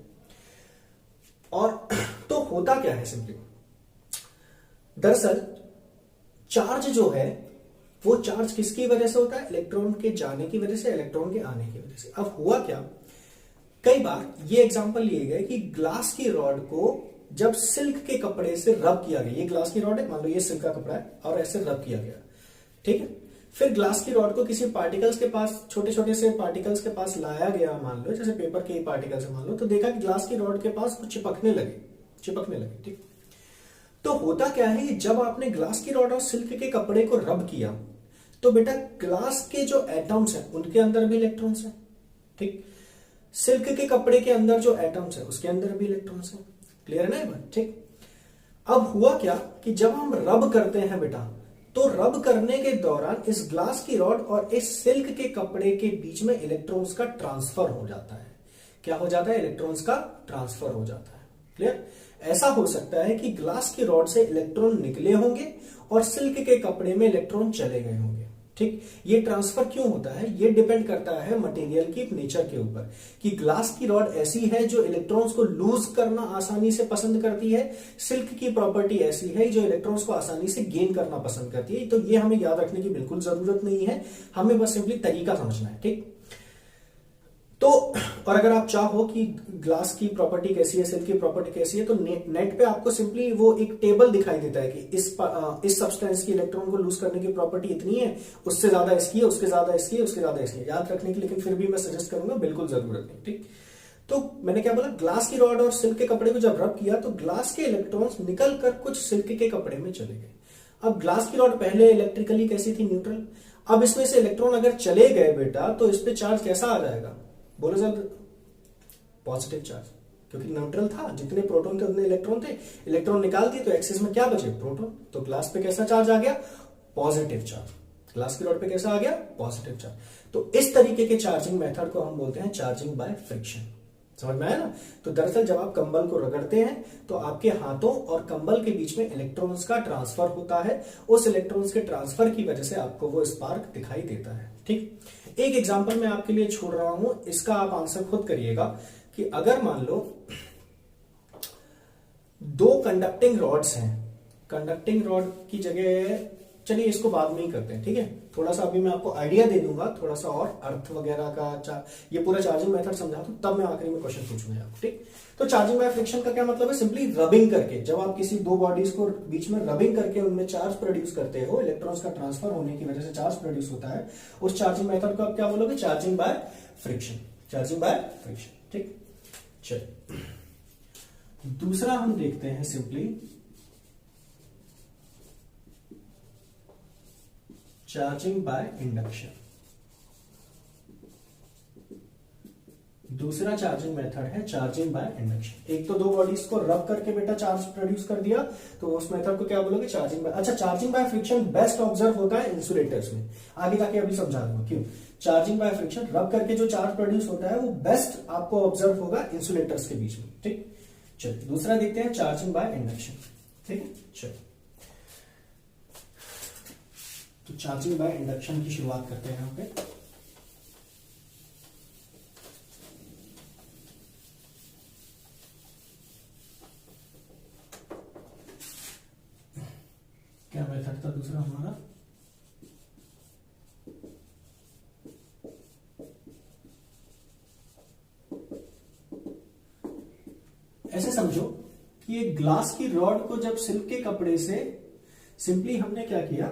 और तो होता क्या है सिंपली, दरअसल चार्ज जो है वो चार्ज किसकी वजह से होता है, इलेक्ट्रॉन के जाने की वजह से, इलेक्ट्रॉन के आने की वजह से। अब हुआ क्या, कई बार ये एग्जांपल लिए गए कि ग्लास की रॉड को जब सिल्क के कपड़े से रब किया गया, ये ग्लास की रॉड है, मान लो ये सिल्क का कपड़ा है और ऐसे रब किया गया, ठीक है। फिर ग्लास की रॉड को किसी पार्टिकल्स के पास, छोटे छोटे से पार्टिकल्स के पास लाया गया, मान लो जैसे पेपर के पार्टिकल्स है मान लो, तो देखा कि ग्लास की रॉड के पास कुछ चिपकने लगे, ठीक। तो होता क्या है कि जब आपने ग्लास की रॉड और सिल्क के कपड़े को रब किया तो बेटा ग्लास के जो एटम्स हैं उनके अंदर भी इलेक्ट्रॉन्स हैं, ठीक। सिल्क के कपड़े के अंदर जो एटम्स हैं उसके अंदर भी इलेक्ट्रॉन्स हैं। क्लियर है ना ये बात, ठीक। अब हुआ क्या कि जब हम रब करते हैं बेटा, तो रब करने के दौरान इस ग्लास की रॉड और इस सिल्क के कपड़े के बीच में इलेक्ट्रॉन्स का ट्रांसफर हो जाता है। क्या हो जाता है, इलेक्ट्रॉन्स का ट्रांसफर हो जाता है। क्लियर। ऐसा हो सकता है कि ग्लास की रॉड से इलेक्ट्रॉन निकले होंगे और सिल्क के कपड़े में इलेक्ट्रॉन चले गए होंगे, ठीक। ये ट्रांसफर क्यों होता है, ये डिपेंड करता है मटेरियल की नेचर के ऊपर कि ग्लास की रॉड ऐसी है जो इलेक्ट्रॉन्स को लूज करना आसानी से पसंद करती है, सिल्क की प्रॉपर्टी ऐसी है जो इलेक्ट्रॉन्स को आसानी से गेन करना पसंद करती है। तो ये हमें याद रखने की बिल्कुल जरूरत नहीं है, हमें बस सिंपली तरीका समझना है, ठीक। तो और अगर आप चाहो कि ग्लास की प्रॉपर्टी कैसी है, सिल्क की प्रॉपर्टी कैसी है, तो नेट पे आपको सिंपली वो एक टेबल दिखाई देता है कि इस सब्सटेंस की इलेक्ट्रॉन को लूज करने की प्रॉपर्टी इतनी है, उससे ज्यादा इसकी है, उसके ज्यादा इसकी है, उसके ज्यादा इसकी है। याद रखने की लेकिन फिर भी मैं सजेस्ट करूंगा, बिल्कुल जरूरत नहीं। ठीक, तो मैंने क्या बोला, ग्लास की रॉड और सिल्क के कपड़े को जब रब किया तो ग्लास के इलेक्ट्रॉन्स निकल कर कुछ सिल्क के कपड़े में चले गए। अब ग्लास की रॉड पहले इलेक्ट्रिकली कैसी थी, न्यूट्रल। अब इसमें से इलेक्ट्रॉन अगर चले गए बेटा तो इस पे चार्ज कैसा आ जाएगा, बोलो जरा, पॉजिटिव चार्ज, क्योंकि न्यूट्रल था, जितने प्रोटॉन थे उतने इलेक्ट्रॉन थे, इलेक्ट्रॉन निकाल दिए तो एक्सेस में क्या बचे, प्रोटॉन। तो ग्लास पे कैसा चार्ज आ गया, पॉजिटिव चार्ज। ग्लास की रॉड पे कैसा आ गया, पॉजिटिव चार्ज। तो इस तरीके के चार्जिंग मेथड को हम बोलते हैं चार्जिंग बाय फ्रिक्शन। समझ में आया ना। तो दरअसल जब आप कंबल को रगड़ते हैं तो आपके हाथों और कंबल के बीच में इलेक्ट्रॉन्स का ट्रांसफर होता है, उस इलेक्ट्रॉन्स के ट्रांसफर की वजह से आपको वो स्पार्क दिखाई देता है। ठीक, एक एग्जांपल मैं आपके लिए छोड़ रहा हूं, इसका आप आंसर खुद करिएगा कि अगर मान लो दो कंडक्टिंग रॉड्स हैं, कंडक्टिंग रॉड की जगह, चलिए इसको बाद में ही करते हैं, ठीक है। थोड़ा सा अभी मैं आपको आइडिया दे दूंगा, थोड़ा सा और अर्थ वगैरह का, ये पूरा चार्जिंग मेथड समझा दूं तब मैं आखिरी में क्वेश्चन पूछूंगा आपको। ठीक, तो चार्जिंग बाय फ्रिक्शन का क्या मतलब है, सिंपली रबिंग करके, जब आप किसी दो बॉडीज को बीच में रबिंग करके उनमें चार्ज प्रोड्यूस करते हो, इलेक्ट्रॉन्स का ट्रांसफर होने की वजह से चार्ज प्रोड्यूस होता है, उस चार्जिंग मेथड को आप क्या बोलोगे, charging by friction. Charging by friction. ठीक, चलिए दूसरा हम देखते हैं सिंपली चार्जिंग बाय इंडक्शन। दूसरा चार्जिंग मेथड है चार्जिंग बाय इंडक्शन। एक तो दो बॉडीज को रब करके बेटा चार्ज प्रोड्यूस कर दिया, तो उस मेथड को क्या बोलोगे, चार्जिंग बाय। अच्छा, charging by friction best observe होता है इंसुलेटर्स में, आगे जाके अभी समझा दूंगा क्यों। चार्जिंग बाय फ्रिक्शन रब करके जो चार्ज प्रोड्यूस होता है वो बेस्ट आपको ऑब्जर्व होगा इंसुलेटर्स के बीच में। ठीक, चलिए दूसरा देखते हैं चार्जिंग बाय इंडक्शन। ठीक है, चलिए तो चार्जिंग बाय इंडक्शन की शुरुआत करते हैं यहां पे। क्या मेथड था दूसरा हमारा, ऐसे समझो कि एक ग्लास की रॉड को जब सिल्क के कपड़े से, सिंपली हमने क्या किया,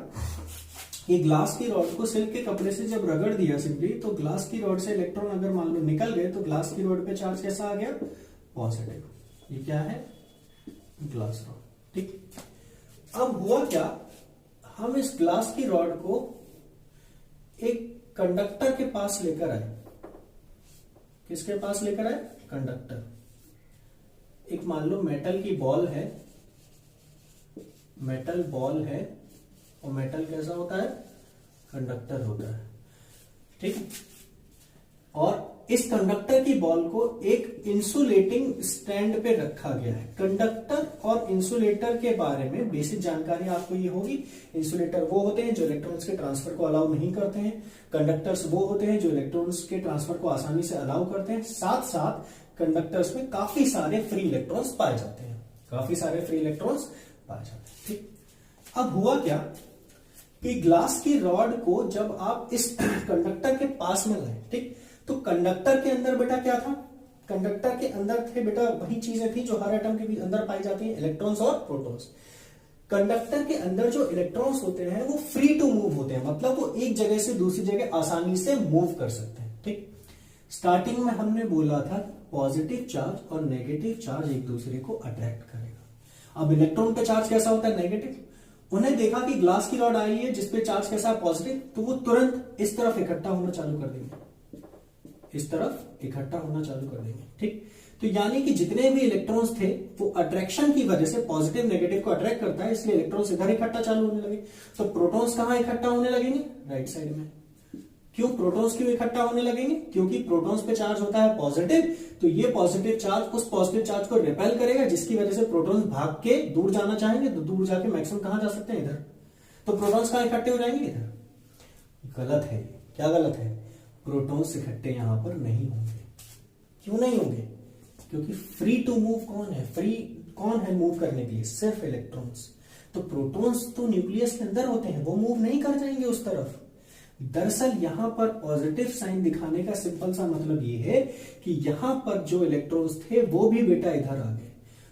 ये ग्लास की रॉड को सिल्क के कपड़े से जब रगड़ दिया सिंपली, तो ग्लास की रॉड से इलेक्ट्रॉन अगर मान लो निकल गए तो ग्लास की रॉड पे चार्ज कैसा आ गया, पॉजिटिव। ये क्या है, ग्लास रॉड। ठीक, अब हुआ क्या, हम इस ग्लास की रॉड को एक कंडक्टर के पास लेकर आए। किसके पास लेकर आए, कंडक्टर। एक मान लो मेटल की बॉल है, मेटल बॉल है, और मेटल कैसा होता है, कंडक्टर होता है। ठीक, और इस कंडक्टर की बॉल को एक इंसुलेटिंग स्टैंड पे रखा गया है। कंडक्टर और इंसुलेटर के बारे में बेसिक जानकारी आपको ये होगी। इंसुलेटर वो होते हैं जो इलेक्ट्रॉन्स के ट्रांसफर को अलाउ नहीं करते हैं, कंडक्टर्स वो होते हैं जो इलेक्ट्रॉन्स के ट्रांसफर को आसानी से अलाउ करते हैं। साथ साथ कंडक्टर्स में काफी सारे फ्री इलेक्ट्रॉन्स पाए जाते हैं, काफी सारे फ्री इलेक्ट्रॉन्स पाए जाते हैं। ठीक, अब हुआ क्या कि ग्लास की रॉड को जब आप इस कंडक्टर के पास में लाए, ठीक, तो कंडक्टर के अंदर बेटा क्या था, कंडक्टर के अंदर थे बेटा वही चीजें थी जो हर एटम के भी अंदर पाई जाती हैं, इलेक्ट्रॉन्स और प्रोटॉन्स। कंडक्टर के अंदर जो इलेक्ट्रॉन्स होते हैं वो फ्री टू मूव होते हैं, मतलब वो एक जगह से दूसरी जगह आसानी से मूव कर सकते हैं। ठीक, स्टार्टिंग में हमने बोला था पॉजिटिव चार्ज और नेगेटिव चार्ज एक दूसरे को अट्रैक्ट करेगा। अब इलेक्ट्रॉन का चार्ज कैसा होता है, नेगेटिव। उन्हें देखा कि ग्लास की रॉड आई है जिसपे चार्ज कैसा है, पॉजिटिव, तो वो तुरंत इस तरफ इकट्ठा होना चालू कर देंगे, इस तरफ इकट्ठा होना चालू कर देंगे। ठीक, तो यानी कि जितने भी इलेक्ट्रॉन्स थे वो अट्रैक्शन की वजह से पॉजिटिव नेगेटिव को अट्रैक्ट करता है, इसलिए इलेक्ट्रॉन्स इधर इकट्ठा चालू होने लगे। तो प्रोटॉन्स कहां इकट्ठा होने लगेंगे, राइट साइड में। क्यों प्रोटॉन्स क्यों इकट्ठा होने लगेंगे, क्योंकि प्रोटॉन्स पे चार्ज होता है पॉजिटिव, तो ये पॉजिटिव चार्ज उस पॉजिटिव चार्ज को रिपेल करेगा, जिसकी वजह से प्रोटॉन्स भाग के दूर जाना चाहेंगे, तो दूर जाके मैक्सिमम कहां जा सकते हैं, इधर। तो प्रोटॉन्स कहां इकट्ठे हो जाएंगे, इधर। गलत है, क्या गलत है, प्रोटॉन्स इकट्ठे यहां पर नहीं होंगे। क्यों नहीं होंगे, क्योंकि फ्री टू मूव कौन है, फ्री कौन है मूव करने के लिए, सिर्फ इलेक्ट्रॉन्स। तो प्रोटॉन्स तो न्यूक्लियस के अंदर होते हैं, वो मूव नहीं कर जाएंगे उस तरफ। दरअसल यहां पर पॉजिटिव साइन दिखाने का सिंपल सा मतलब ये है कि यहां पर जो इलेक्ट्रॉन्स थे वो भी बेटा इधर आ गए,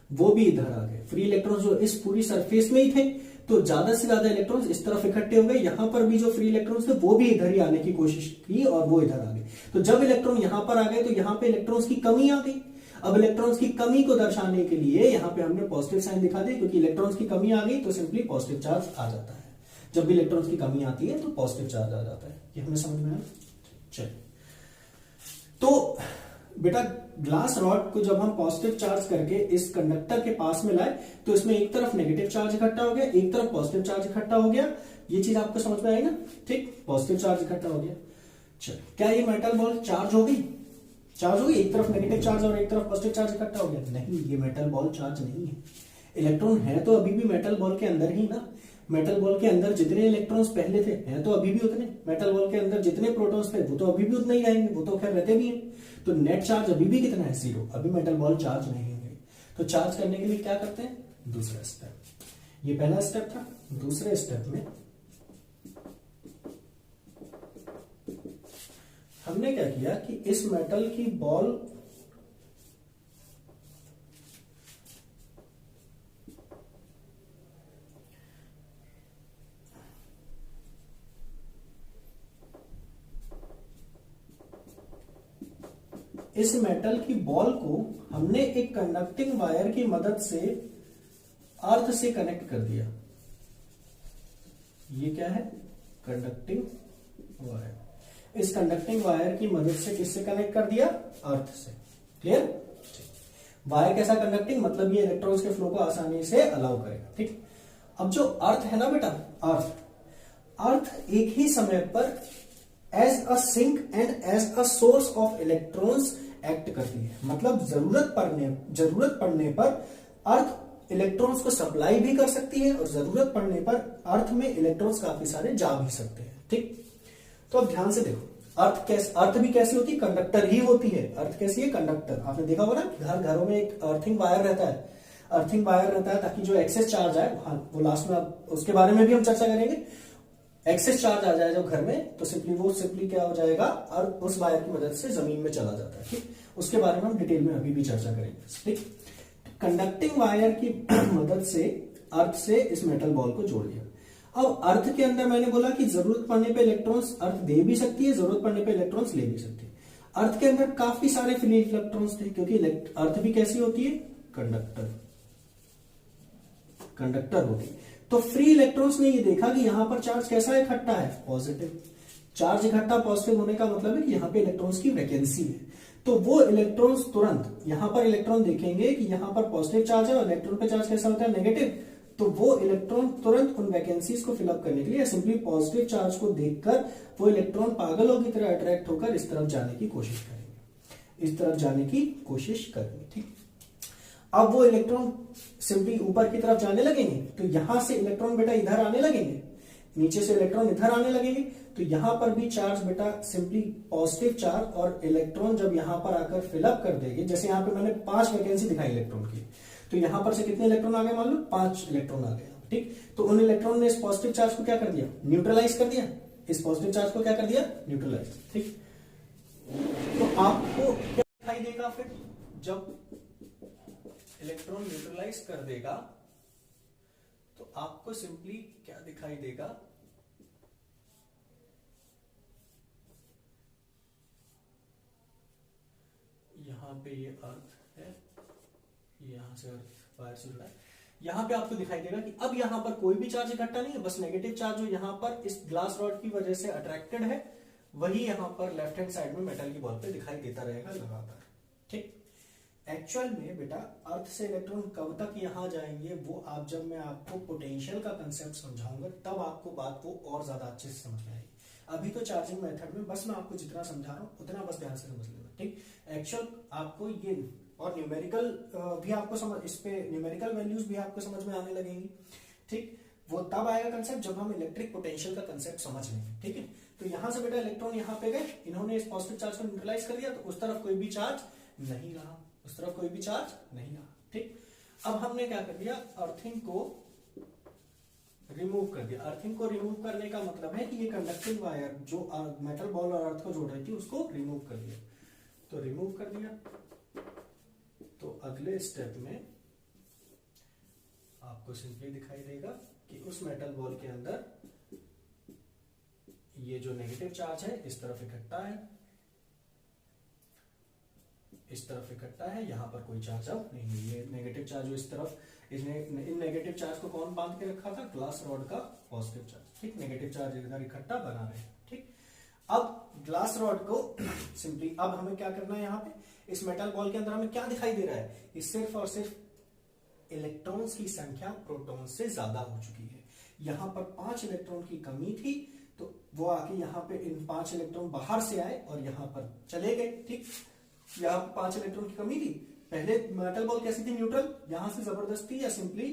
वो भी इधर आ गए। फ्री इलेक्ट्रॉन्स जो इस पूरी सरफेस में ही थे, तो ज्यादा से ज्यादा इलेक्ट्रॉन्स इस तरफ इकट्ठे हो गए। यहां पर भी जो फ्री इलेक्ट्रॉन्स थे वो भी इधर ही आने की कोशिश की और वो इधर आ गए। तो जब इलेक्ट्रॉन यहां पर आ गए तो यहां पे इलेक्ट्रॉन्स की कमी आ गई। अब इलेक्ट्रॉन्स की कमी को दर्शाने के लिए यहां पे हमने पॉजिटिव साइन दिखा दी, क्योंकि इलेक्ट्रॉन्स की कमी आ गई तो सिंपली पॉजिटिव चार्ज आ जाता है। जब भी इलेक्ट्रॉन्स की कमी आती है तो पॉजिटिव चार्ज आ जाता है। ये हमें समझ में आया? चलिए, तो बेटा ग्लास रॉड को जब हम पॉजिटिव चार्ज करके इस कंडक्टर के पास में लाए तो इसमें एक तरफ नेगेटिव चार्ज इकट्ठा हो गया, एक तरफ पॉजिटिव चार्ज इकट्ठा हो गया। ये चीज आपको समझ में आई ना? ठीक, पॉजिटिव चार्ज इकट्ठा हो गया। चलो, क्या ये मेटल बॉल चार्ज हो गई? चार्ज हो गई, एक तरफ नेगेटिव चार्ज और एक तरफ पॉजिटिव चार्ज इकट्ठा हो गया? नहीं, ये मेटल बॉल चार्ज नहीं है। इलेक्ट्रॉन है तो अभी भी मेटल बॉल के अंदर ही ना। मेटल बॉल के अंदर जितने इलेक्ट्रॉन्स पहले थे हैं तो अभी भी उतने। मेटल बॉल के अंदर जितने प्रोटॉन्स थे वो तो अभी भी उतने ही रहेंगे, वो तो खैर रहते भी हैं। तो नेट चार्ज अभी भी कितना है? 0। अभी मेटल बॉल चार्ज नहीं है। तो चार्ज करने के लिए क्या करते हैं? दूसरा स्टेप। ये पहला स्टेप था। दूसरे स्टेप में हमने क्या किया कि इस मेटल की बॉल इस मेटल की बॉल को हमने एक कंडक्टिंग वायर की मदद से अर्थ से कनेक्ट कर दिया। ये क्या है? Conducting wire. इस कंडक्टिंग वायर की मदद से किससे कनेक्ट कर दिया? अर्थ से। क्लियर? वायर कैसा कंडक्टिंग? मतलब ये इलेक्ट्रॉन्स के फ्लो को आसानी से अलाउ करेगा। ठीक, अब जो अर्थ है ना बेटा, अर्थ एक ही समय पर as a sink and as a source of electrons act करती है। मतलब जरूरत पड़ने पर अर्थ इलेक्ट्रॉन्स को सप्लाई भी कर सकती है और जरूरत पड़ने पर अर्थ में इलेक्ट्रॉन्स काफी सारे जा भी सकते हैं। ठीक, तो अब ध्यान से देखो, अर्थ भी कैसी होती है? कंडक्टर ही होती है। अर्थ कैसी है? कंडक्टर। आपने देखा होगा ना, घरों में एक अर्थिंग वायर रहता है। अर्थिंग वायर रहता है ताकि जो एक्सेस चार्ज आए, वो लास्ट में उसके बारे में भी हम चर्चा करेंगे। एक्सेस चार्ज आ जाए जब घर में तो सिंपली क्या हो जाएगा? और उस वायर की मदद से जमीन में चला जाता है। ठीक, उसके बारे में हम डिटेल में अभी भी चर्चा करेंगे। ठीक, कंडक्टिंग वायर की मदद से अर्थ से इस मेटल बॉल को जोड़ दिया। अब अर्थ के अंदर मैंने बोला कि जरूरत पड़ने पे इलेक्ट्रॉन्स अर्थ दे भी सकती है, जरूरत पड़ने पे इलेक्ट्रॉन्स ले भी सकती है। अर्थ के अंदर काफी सारे फ्री इलेक्ट्रॉन्स थे, क्योंकि अर्थ भी कैसी होती है? कंडक्टर होती है। तो फ्री इलेक्ट्रॉन्स ने ये देखा कि यहां पर चार्ज कैसा इकट्ठा है? पॉजिटिव चार्ज इकट्ठा। पॉजिटिव होने का मतलब है कि यहां पे इलेक्ट्रॉन्स की वैकेंसी है। तो वो इलेक्ट्रॉन्स तुरंत यहां पर इलेक्ट्रॉन देखेंगे कि यहां पर पॉजिटिव चार्ज है और इलेक्ट्रॉन पे चार्ज कैसा होता है? नेगेटिव। तो वो इलेक्ट्रॉन तुरंत उन वैकेंसीज को फिलअप करने के लिए सिंपली पॉजिटिव चार्ज को देखकर वो इलेक्ट्रॉन पागलों की तरह अट्रैक्ट होकर इस तरफ जाने की कोशिश करेंगे, इस तरफ जाने की कोशिश करेंगे। ठीक, अब वो इलेक्ट्रॉन सिंपली ऊपर की तरफ जाने लगेंगे तो यहां से इलेक्ट्रॉन बेटा इधर आने लगेंगे, नीचे से इलेक्ट्रॉन इधर आने लगेंगे। तो यहां पर भी चार्ज बेटा सिंपली पॉजिटिव चार्ज और इलेक्ट्रॉन जब यहां पर आकर फिलअप कर देंगे, जैसे यहां पे मैंने 5 वैकेंसी दिखाई इलेक्ट्रॉन की, तो यहां पर से कितने इलेक्ट्रॉन आ गए? मान लो 5 इलेक्ट्रॉन आ गए। ठीक, तो उन इलेक्ट्रॉन ने इस पॉजिटिव चार्ज को क्या कर दिया? न्यूट्रलाइज कर दिया। इस पॉजिटिव चार्ज को क्या कर दिया? न्यूट्रलाइज। ठीक, तो आपको क्या दिखाई देगा फिर जब इलेक्ट्रॉन न्यूट्रलाइज कर देगा? तो आपको सिंपली क्या दिखाई देगा? यहां पे ये अर्थ है, यहां से अर्थ वायर से जुड़ा है। यहां पे आपको दिखाई देगा कि अब यहां पर कोई भी चार्ज इकट्ठा नहीं है, बस नेगेटिव चार्ज जो यहां पर इस ग्लास रॉड की वजह से अट्रैक्टेड है वही यहां पर लेफ्ट हैंड साइड में मेटल की बॉल पे दिखाई देता रहेगा लगातार। ठीक, एक्चुअल में बेटा अर्थ से इलेक्ट्रॉन कब तक यहां जाएंगे वो आप जब मैं आपको पोटेंशियल का कंसेप्ट समझाऊंगा तब आपको बात वो और ज्यादा अच्छे से समझ में आएगी। अभी तो चार्जिंग मेथड में बस मैं आपको जितना समझा रहा हूं उतना बस ध्यान से समझ लेना। ठीक, एक्चुअल आपको ये और न्यूमेरिकल भी आपको समझ, इस पे न्यूमेरिकल वैल्यूज भी आपको समझ में आने लगेंगी। ठीक, वो तब आएगा कंसेप्ट जब हम इलेक्ट्रिक पोटेंशियल का कंसेप्ट समझ लेंगे। ठीक है, तो यहां से बेटा इलेक्ट्रॉन यहां पे गए, इन्होंने इस पॉजिटिव चार्ज को न्यूट्रलाइज कर दिया, तो उस तरफ कोई भी चार्ज नहीं रहा, उस तरफ कोई भी चार्ज नहीं रहा। ठीक, अब हमने क्या कर दिया? अर्थिंग को रिमूव कर दिया। अर्थिंग को रिमूव करने का मतलब है कि ये कंडक्टिंग वायर जो मेटल बॉल और अर्थ को जोड़ रही थी उसको रिमूव कर दिया। तो रिमूव कर दिया, तो अगले स्टेप में आपको सिंपली दिखाई देगा कि उस मेटल बॉल के अंदर ये जो नेगेटिव चार्ज है इस तरफ इकट्ठा है, इस तरफ इकट्ठा है, यहां पर कोई चार्ज अब नहीं है। ये नेगेटिव चार्ज जो इस तरफ, इन नेगेटिव चार्ज को कौन बांध के रखा था? ग्लास रॉड का पॉजिटिव चार्ज। ठीक, नेगेटिव चार्ज इधर इकट्ठा बना रहे हैं। ठीक, अब ग्लास रॉड को सिंपली अब हमें क्या करना है? यहां पे इस मेटल बॉल के अंदर हमें क्या दिखाई दे रहा है? ये सिर्फ और सिर्फ इलेक्ट्रॉन्स की संख्या प्रोटॉन से ज्यादा हो चुकी है। यहां पर 5 इलेक्ट्रॉन की कमी थी, तो वो आके यहां पे इन 5 इलेक्ट्रॉन बाहर से आए और यहां पर चले गए। ठीक, यहां 5 इलेक्ट्रॉन की कमी थी। पहले मेटल बॉल कैसी थी? न्यूट्रल। यहां से जबरदस्ती या सिंपली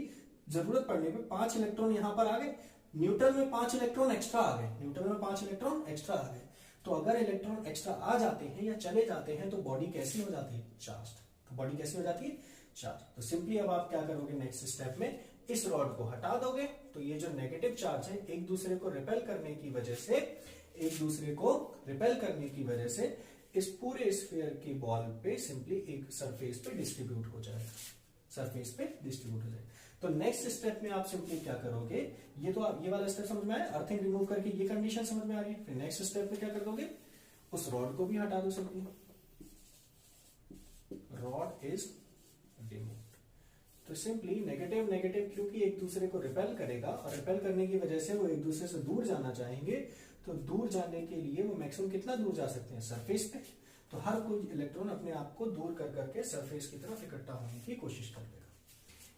जरूरत पड़ने पे 5 इलेक्ट्रॉन यहां पर आ गए, न्यूट्रल में 5 इलेक्ट्रॉन एक्स्ट्रा आ गए, न्यूट्रल में 5 इलेक्ट्रॉन एक्स्ट्रा आ गए। तो अगर इलेक्ट्रॉन एक्स्ट्रा आ जाते हैं या चले जाते हैं तो बॉडी कैसी हो जाती है? चार्ज। तो बॉडी कैसी हो जाती है? चार्ज। तो सिंपली अब आप क्या करोगे? नेक्स्ट स्टेप में इस रॉड को हटा दोगे, तो ये जो नेगेटिव चार्ज है एक दूसरे को रिपेल करने की वजह से, एक दूसरे को रिपेल करने की वजह से इस पूरे स्फीयर की बॉल पे सिंपली एक सरफेस पे डिस्ट्रीब्यूट हो जाएगा, सरफेस पे डिस्ट्रीब्यूट हो जाएगा। तो नेक्स्ट स्टेप में आप सिंपली क्या करोगे? ये तो आप ये वाला स्टेप समझ में आया, अर्थिंग रिमूव करके ये कंडीशन समझ में आ रही है। फिर नेक्स्ट स्टेप में क्या कर दोगे? उस रॉड को भी हटा दो सिंपली, रॉड इज रिमूव्ड। तो सिंपली नेगेटिव नेगेटिव क्योंकि एक दूसरे को रिपेल करेगा और रिपेल करने की वजह से वो एक दूसरे से दूर जाना चाहेंगे, तो दूर जाने के लिए वो मैक्सिमम कितना दूर जा सकते हैं? सरफेस पे। तो हर कोई इलेक्ट्रॉन अपने आप को दूर कर करके सरफेस की तरफ इकट्ठा होने की कोशिश कर देगा।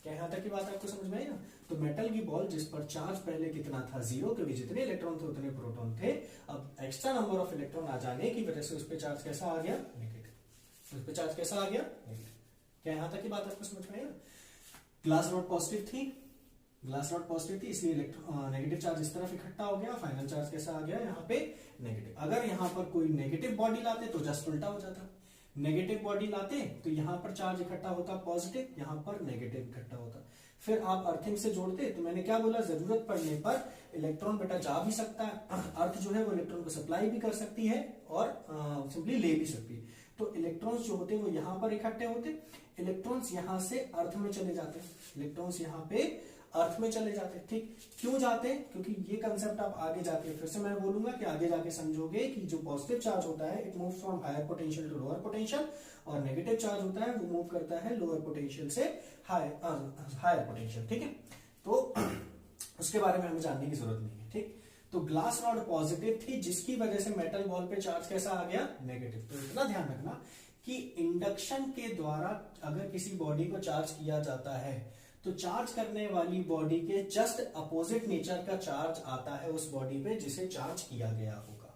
क्या यहां तक की बात आपको समझ में आई ना? तो मेटल की बॉल जिस पर चार्ज पहले कितना था? 0, क्योंकि जितने इलेक्ट्रॉन थे उतने प्रोटॉन थे। अब एक्स्ट्रा नंबर ऑफ इलेक्ट्रॉन आ जाने की वजह से उस पर चार्ज कैसा आ गया? नेगेटिव। उस पर चार्ज कैसा आ गया? नेगेटिव। क्या यहां तक की बात आपको समझ में आई ना? ग्लास रॉड पॉजिटिव थी, ग्लास रॉड पॉजिटिव थी, इसलिए नेगेटिव चार्ज इस तरफ इकट्ठा हो गया, फाइनल चार्ज कैसा आ गया? यहाँ पे नेगेटिव। अगर यहां पर कोई नेगेटिव बॉडी लाते तो जस्ट उल्टा हो जाता। नेगेटिव बॉडी लाते तो यहां पर चार्ज इकट्ठा होता पॉजिटिव, यहां पर नेगेटिव इकट्ठा होता। फिर आप अर्थिंग से जोड़ते, तो मैंने क्या बोला? जरूरत पड़ने पर इलेक्ट्रॉन बेटा जा भी सकता है, अर्थ जो है वो इलेक्ट्रॉन को सप्लाई भी कर सकती है और सिंपली ले भी सकती है। तो इलेक्ट्रॉन्स जो होते हैं वो यहां पर इकट्ठे होते, इलेक्ट्रॉन्स यहां से अर्थ में चले जाते, इलेक्ट्रॉन्स यहां पे अर्थ में चले जाते। ठीक, क्यों जाते? क्योंकि ये कंसेप्ट आप आगे जाके फिर से मैं बोलूंगा कि आगे जाके समझोगे कि जो पॉजिटिव चार्ज होता है it moves from higher potential to lower potential, और नेगेटिव चार्ज होता है वो मूव करता है लोअर पोटेंशियल से हायर पोटेंशियल। ठीक है, तो उसके बारे में हमें जानने की जरूरत नहीं है। ठीक, तो ग्लास रॉड पॉजिटिव थी जिसकी वजह से मेटल बॉल पे चार्ज कैसा आ गया? नेगेटिव। तो इतना ध्यान रखना कि इंडक्शन के द्वारा अगर किसी बॉडी को चार्ज किया जाता है तो चार्ज करने वाली बॉडी के जस्ट अपोजिट नेचर का चार्ज आता है उस बॉडी पे जिसे चार्ज किया गया होगा।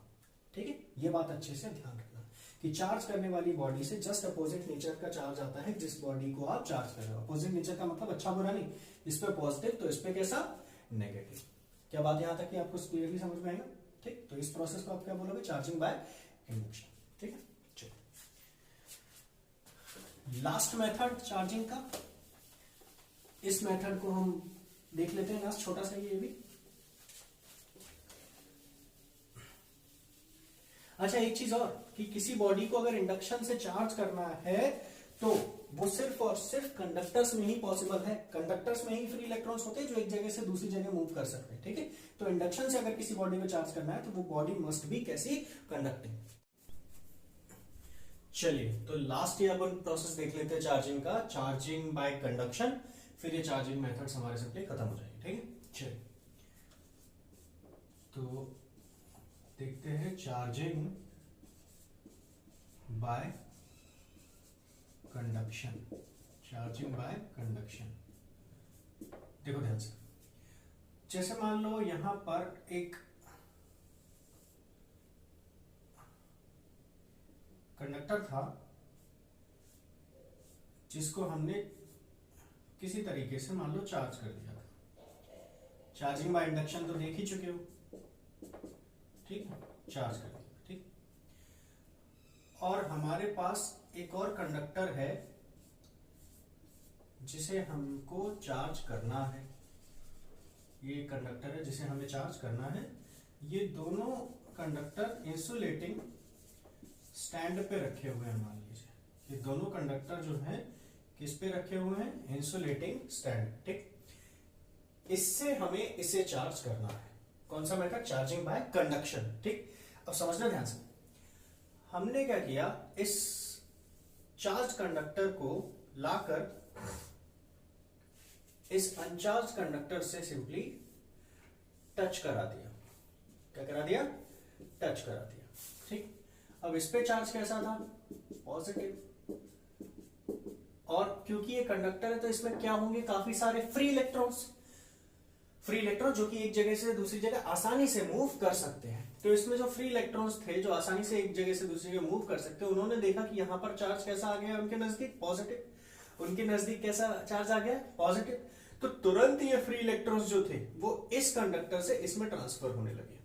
ठीक है, ये बात अच्छे से ध्यान रखना कि चार्ज करने वाली बॉडी से जस्ट अपोजिट नेचर का चार्ज आता है जिस बॉडी को आप चार्ज कर रहे हो। अपोजिट नेचर का मतलब अच्छा बुरा नहीं, इस पे पॉजिटिव तो इस पे कैसा? नेगेटिव। क्या बात यहां तक कि आपको क्लियरली समझ में आएगा? ठीक, तो इस प्रोसेस को आप क्या बोलोगे? Charging by induction. ठीक है, चलो लास्ट मेथड चार्जिंग का, इस मेथड को हम देख लेते हैं लास्ट, छोटा सा ये भी। अच्छा, एक चीज और कि किसी बॉडी को अगर इंडक्शन से चार्ज करना है तो वो सिर्फ और सिर्फ कंडक्टर्स में ही पॉसिबल है। कंडक्टर्स में ही फ्री इलेक्ट्रॉन्स होते हैं जो एक जगह से दूसरी जगह मूव कर सकते हैं। ठीक है, तो इंडक्शन से अगर किसी बॉडी को चार्ज करना है तो वो बॉडी मस्ट बी कैसी? कंडक्टिंग। चलिए, तो लास्ट ये अपन प्रोसेस देख लेते हैं चार्जिंग का, चार्जिंग बाय कंडक्शन। फिर ये चार्जिंग मेथड्स हमारे सिंपली खत्म हो जाएंगे। ठीक है, चलिए तो देखते हैं charging by conduction. Charging by conduction, देखो ध्यान से। जैसे मान लो यहां पर एक कंडक्टर था जिसको हमने किसी तरीके से मान लो चार्ज कर दिया। चार्जिंग बाय इंडक्शन तो देख ही चुके हो। ठीक है, चार्ज कर दिया। ठीक, और हमारे पास एक और कंडक्टर है जिसे हमको चार्ज करना है। ये कंडक्टर है जिसे हमें चार्ज करना है। ये दोनों कंडक्टर इंसुलेटिंग स्टैंड पे रखे हुए हैं। मान लीजिए ये दोनों कंडक्टर जो है किस पे रखे हुए हैं, इंसुलेटिंग स्टैंड। ठीक, इससे हमें इसे चार्ज करना है। कौन सा मेथड, चार्जिंग बाय कंडक्शन। ठीक, अब समझना ध्यान से, हमने क्या किया, इस चार्ज कंडक्टर को लाकर इस अनचार्ज कंडक्टर से सिंपली टच करा दिया। क्या करा दिया, टच करा दिया। ठीक, अब इस पे चार्ज कैसा था, पॉजिटिव, और क्योंकि ये कंडक्टर है तो इसमें क्या होंगे, काफी सारे फ्री इलेक्ट्रॉन्स जो कि एक जगह से दूसरी जगह आसानी से मूव कर सकते हैं। तो इसमें जो फ्री इलेक्ट्रॉन्स थे जो आसानी से एक जगह से दूसरी जगह मूव कर सकते हैं, उन्होंने देखा कि यहां पर चार्ज कैसा आ गया उनके नजदीक, पॉजिटिव। उनके नजदीक कैसा चार्ज आ गया, पॉजिटिव। तो तुरंत ये फ्री इलेक्ट्रॉन्स जो थे वो इस कंडक्टर से इसमें ट्रांसफर होने लगे,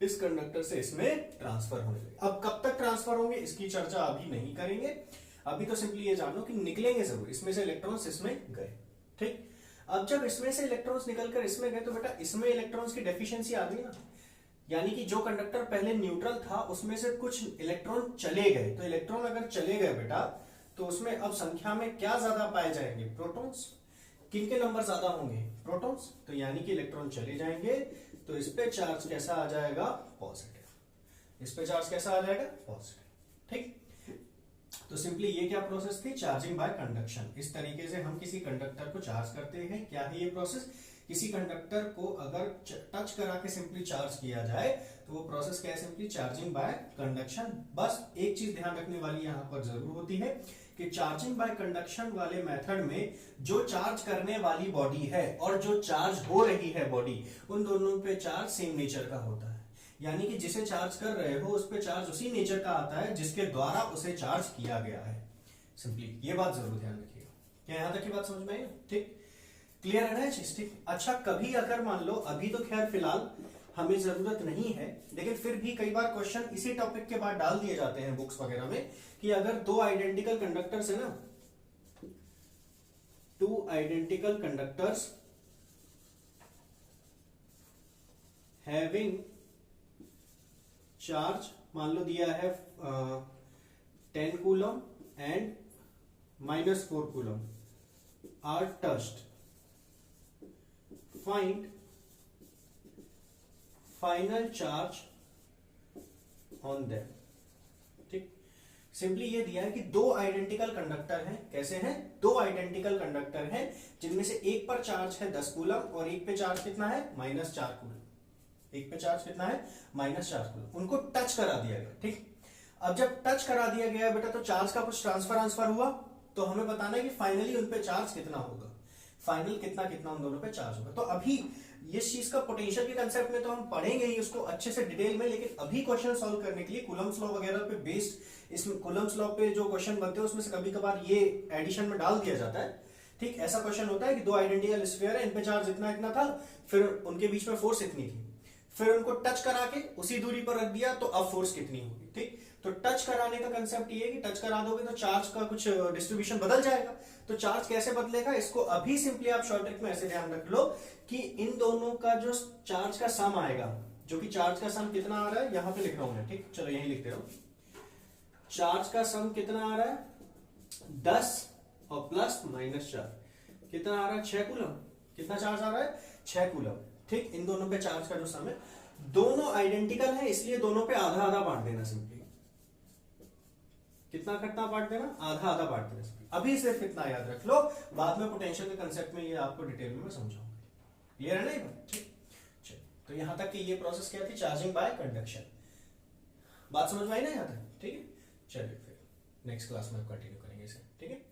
इस कंडक्टर से इसमें ट्रांसफर होने लगे। अब कब तक ट्रांसफर होंगे इसकी चर्चा अभी नहीं करेंगे, अभी तो सिंपली ये जानो कि निकलेंगे जरूर, इसमें से इलेक्ट्रॉन्स इसमें गए। ठीक, अब जब इसमें से इलेक्ट्रॉन्स निकलकर इसमें गए तो बेटा इसमें इलेक्ट्रॉन्स की डेफिशिएंसी आ गई ना, यानी कि जो कंडक्टर पहले न्यूट्रल था उसमें से कुछ इलेक्ट्रॉन चले गए। तो इलेक्ट्रॉन अगर चले गए बेटा तो उसमें अब संख्या में क्या ज्यादा पाए जाएंगे, प्रोटॉन्स। किनके नंबर ज्यादा होंगे, प्रोटॉन्स। तो यानी कि इलेक्ट्रॉन चले जाएंगे तो इस पे चार्ज कैसा आ जाएगा, पॉजिटिव। इस पे चार्ज कैसा आ जाएगा, पॉजिटिव। ठीक, तो सिंपली ये क्या प्रोसेस थी, चार्जिंग बाय कंडक्शन। इस तरीके से हम किसी कंडक्टर को चार्ज करते हैं। क्या है ये प्रोसेस, किसी कंडक्टर को अगर टच करा के सिंपली चार्ज किया जाए तो वो प्रोसेस क्या है, सिंपली चार्जिंग बाय कंडक्शन। बस एक चीज ध्यान रखने वाली यहां पर जरूर होती है कि चार्जिंग बाय कंडक्शन वाले मेथड में जो चार्ज करने वाली बॉडी है और जो चार्ज हो रही है बॉडी, उन दोनों पे चार्ज सेम नेचर का होता है। यानी कि जिसे चार्ज कर रहे हो उस पे चार्ज उसी नेचर का आता है जिसके द्वारा उसे चार्ज किया गया है। सिंपली ये बात जरूर ध्यान रखिएगा। क्या यहां तक की बात समझ में आई? ठीक, क्लियर है ना चीज? ठीक, अच्छा कभी अगर मान लो, अभी तो खैर फिलहाल हमें जरूरत नहीं है, लेकिन फिर भी कई बार क्वेश्चन इसी टॉपिक के बाद डाल दिए जाते हैं बुक्स वगैरह में कि अगर दो आइडेंटिकल कंडक्टर्स है ना, two identical conductors having charge, मान लो दिया है 10 coulomb and -4 coulomb are touched, find final charge on them. ठीक, सिंपली ये दिया है कि दो आइडेंटिकल कंडक्टर हैं। कैसे हैं, दो आइडेंटिकल कंडक्टर हैं जिनमें से एक पर चार्ज है 10 कूलम और एक पे चार्ज कितना है, -4 कूलम। एक पे चार्ज कितना है, -4 कूलम। उनको टच करा दिया गया। ठीक, अब जब टच करा दिया गया बेटा तो चार्ज का कुछ ट्रांसफर हुआ, तो हमें बताना है कि फाइनली उन पे चार्ज कितना होगा, फाइनल कितना कितना उन दोनों पे चार्ज होगा। तो अभी इस चीज का पोटेंशियल के कंसेप्ट में तो हम पढ़ेंगे ही उसको अच्छे से डिटेल में, लेकिन अभी क्वेश्चन सॉल्व करने के लिए कूलम्स लॉ वगैरह पे बेस्ड, इसमें कूलम्स लॉ पे जो क्वेश्चन बनते हैं उसमें से कभी कभार ये एडिशन में डाल दिया जाता है। ठीक, ऐसा क्वेश्चन होता है कि दो आइडेंटिकल स्फीयर है, इन पे चार्ज इतना इतना था, फिर उनके बीच में फोर्स इतनी थी, फिर उनको टच करा के उसी दूरी पर रख दिया तो अब फोर्स कितनी होगी। ठीक, तो टच कराने का कंसेप्ट ये है कि टच करा दोगे तो चार्ज का कुछ डिस्ट्रीब्यूशन बदल जाएगा। तो चार्ज कैसे बदलेगा, इसको अभी सिंपली आप शॉर्ट ट्रिक में ऐसे ध्यान रख लो कि इन दोनों का जो चार्ज का सम आएगा, जो कि चार्ज का सम कितना आ रहा है, यहां पे लिख रहा हूं मैं। ठीक, चलो यहीं लिखते रहो। चार्ज का सम कितना आ रहा है, 10 और प्लस -4 कितना आ रहा है, 6 कूलम। कितना चार्ज आ रहा है, 6 कूलम। ठीक, इन दोनों पे चार्ज का जो सम है, दोनों आइडेंटिकल है इसलिए दोनों पे आधा आधा बांट देना। सिंपली कितना कितना बांट देना, आधा आधा बांट देना। अभी सिर्फ इतना याद रख लो, बाद में पोटेंशियल के कंसेप्ट में ये आपको डिटेल में मैं समझाऊंगा। क्लियर है ना ये बात? ठीक, चलिए तो यहां तक कि ये प्रोसेस क्या थी, चार्जिंग बाय कंडक्शन। बात समझ में आई ना यहां तक? ठीक है, चलिए फिर नेक्स्ट क्लास में कंटिन्यू करेंगे इसे। ठीक है।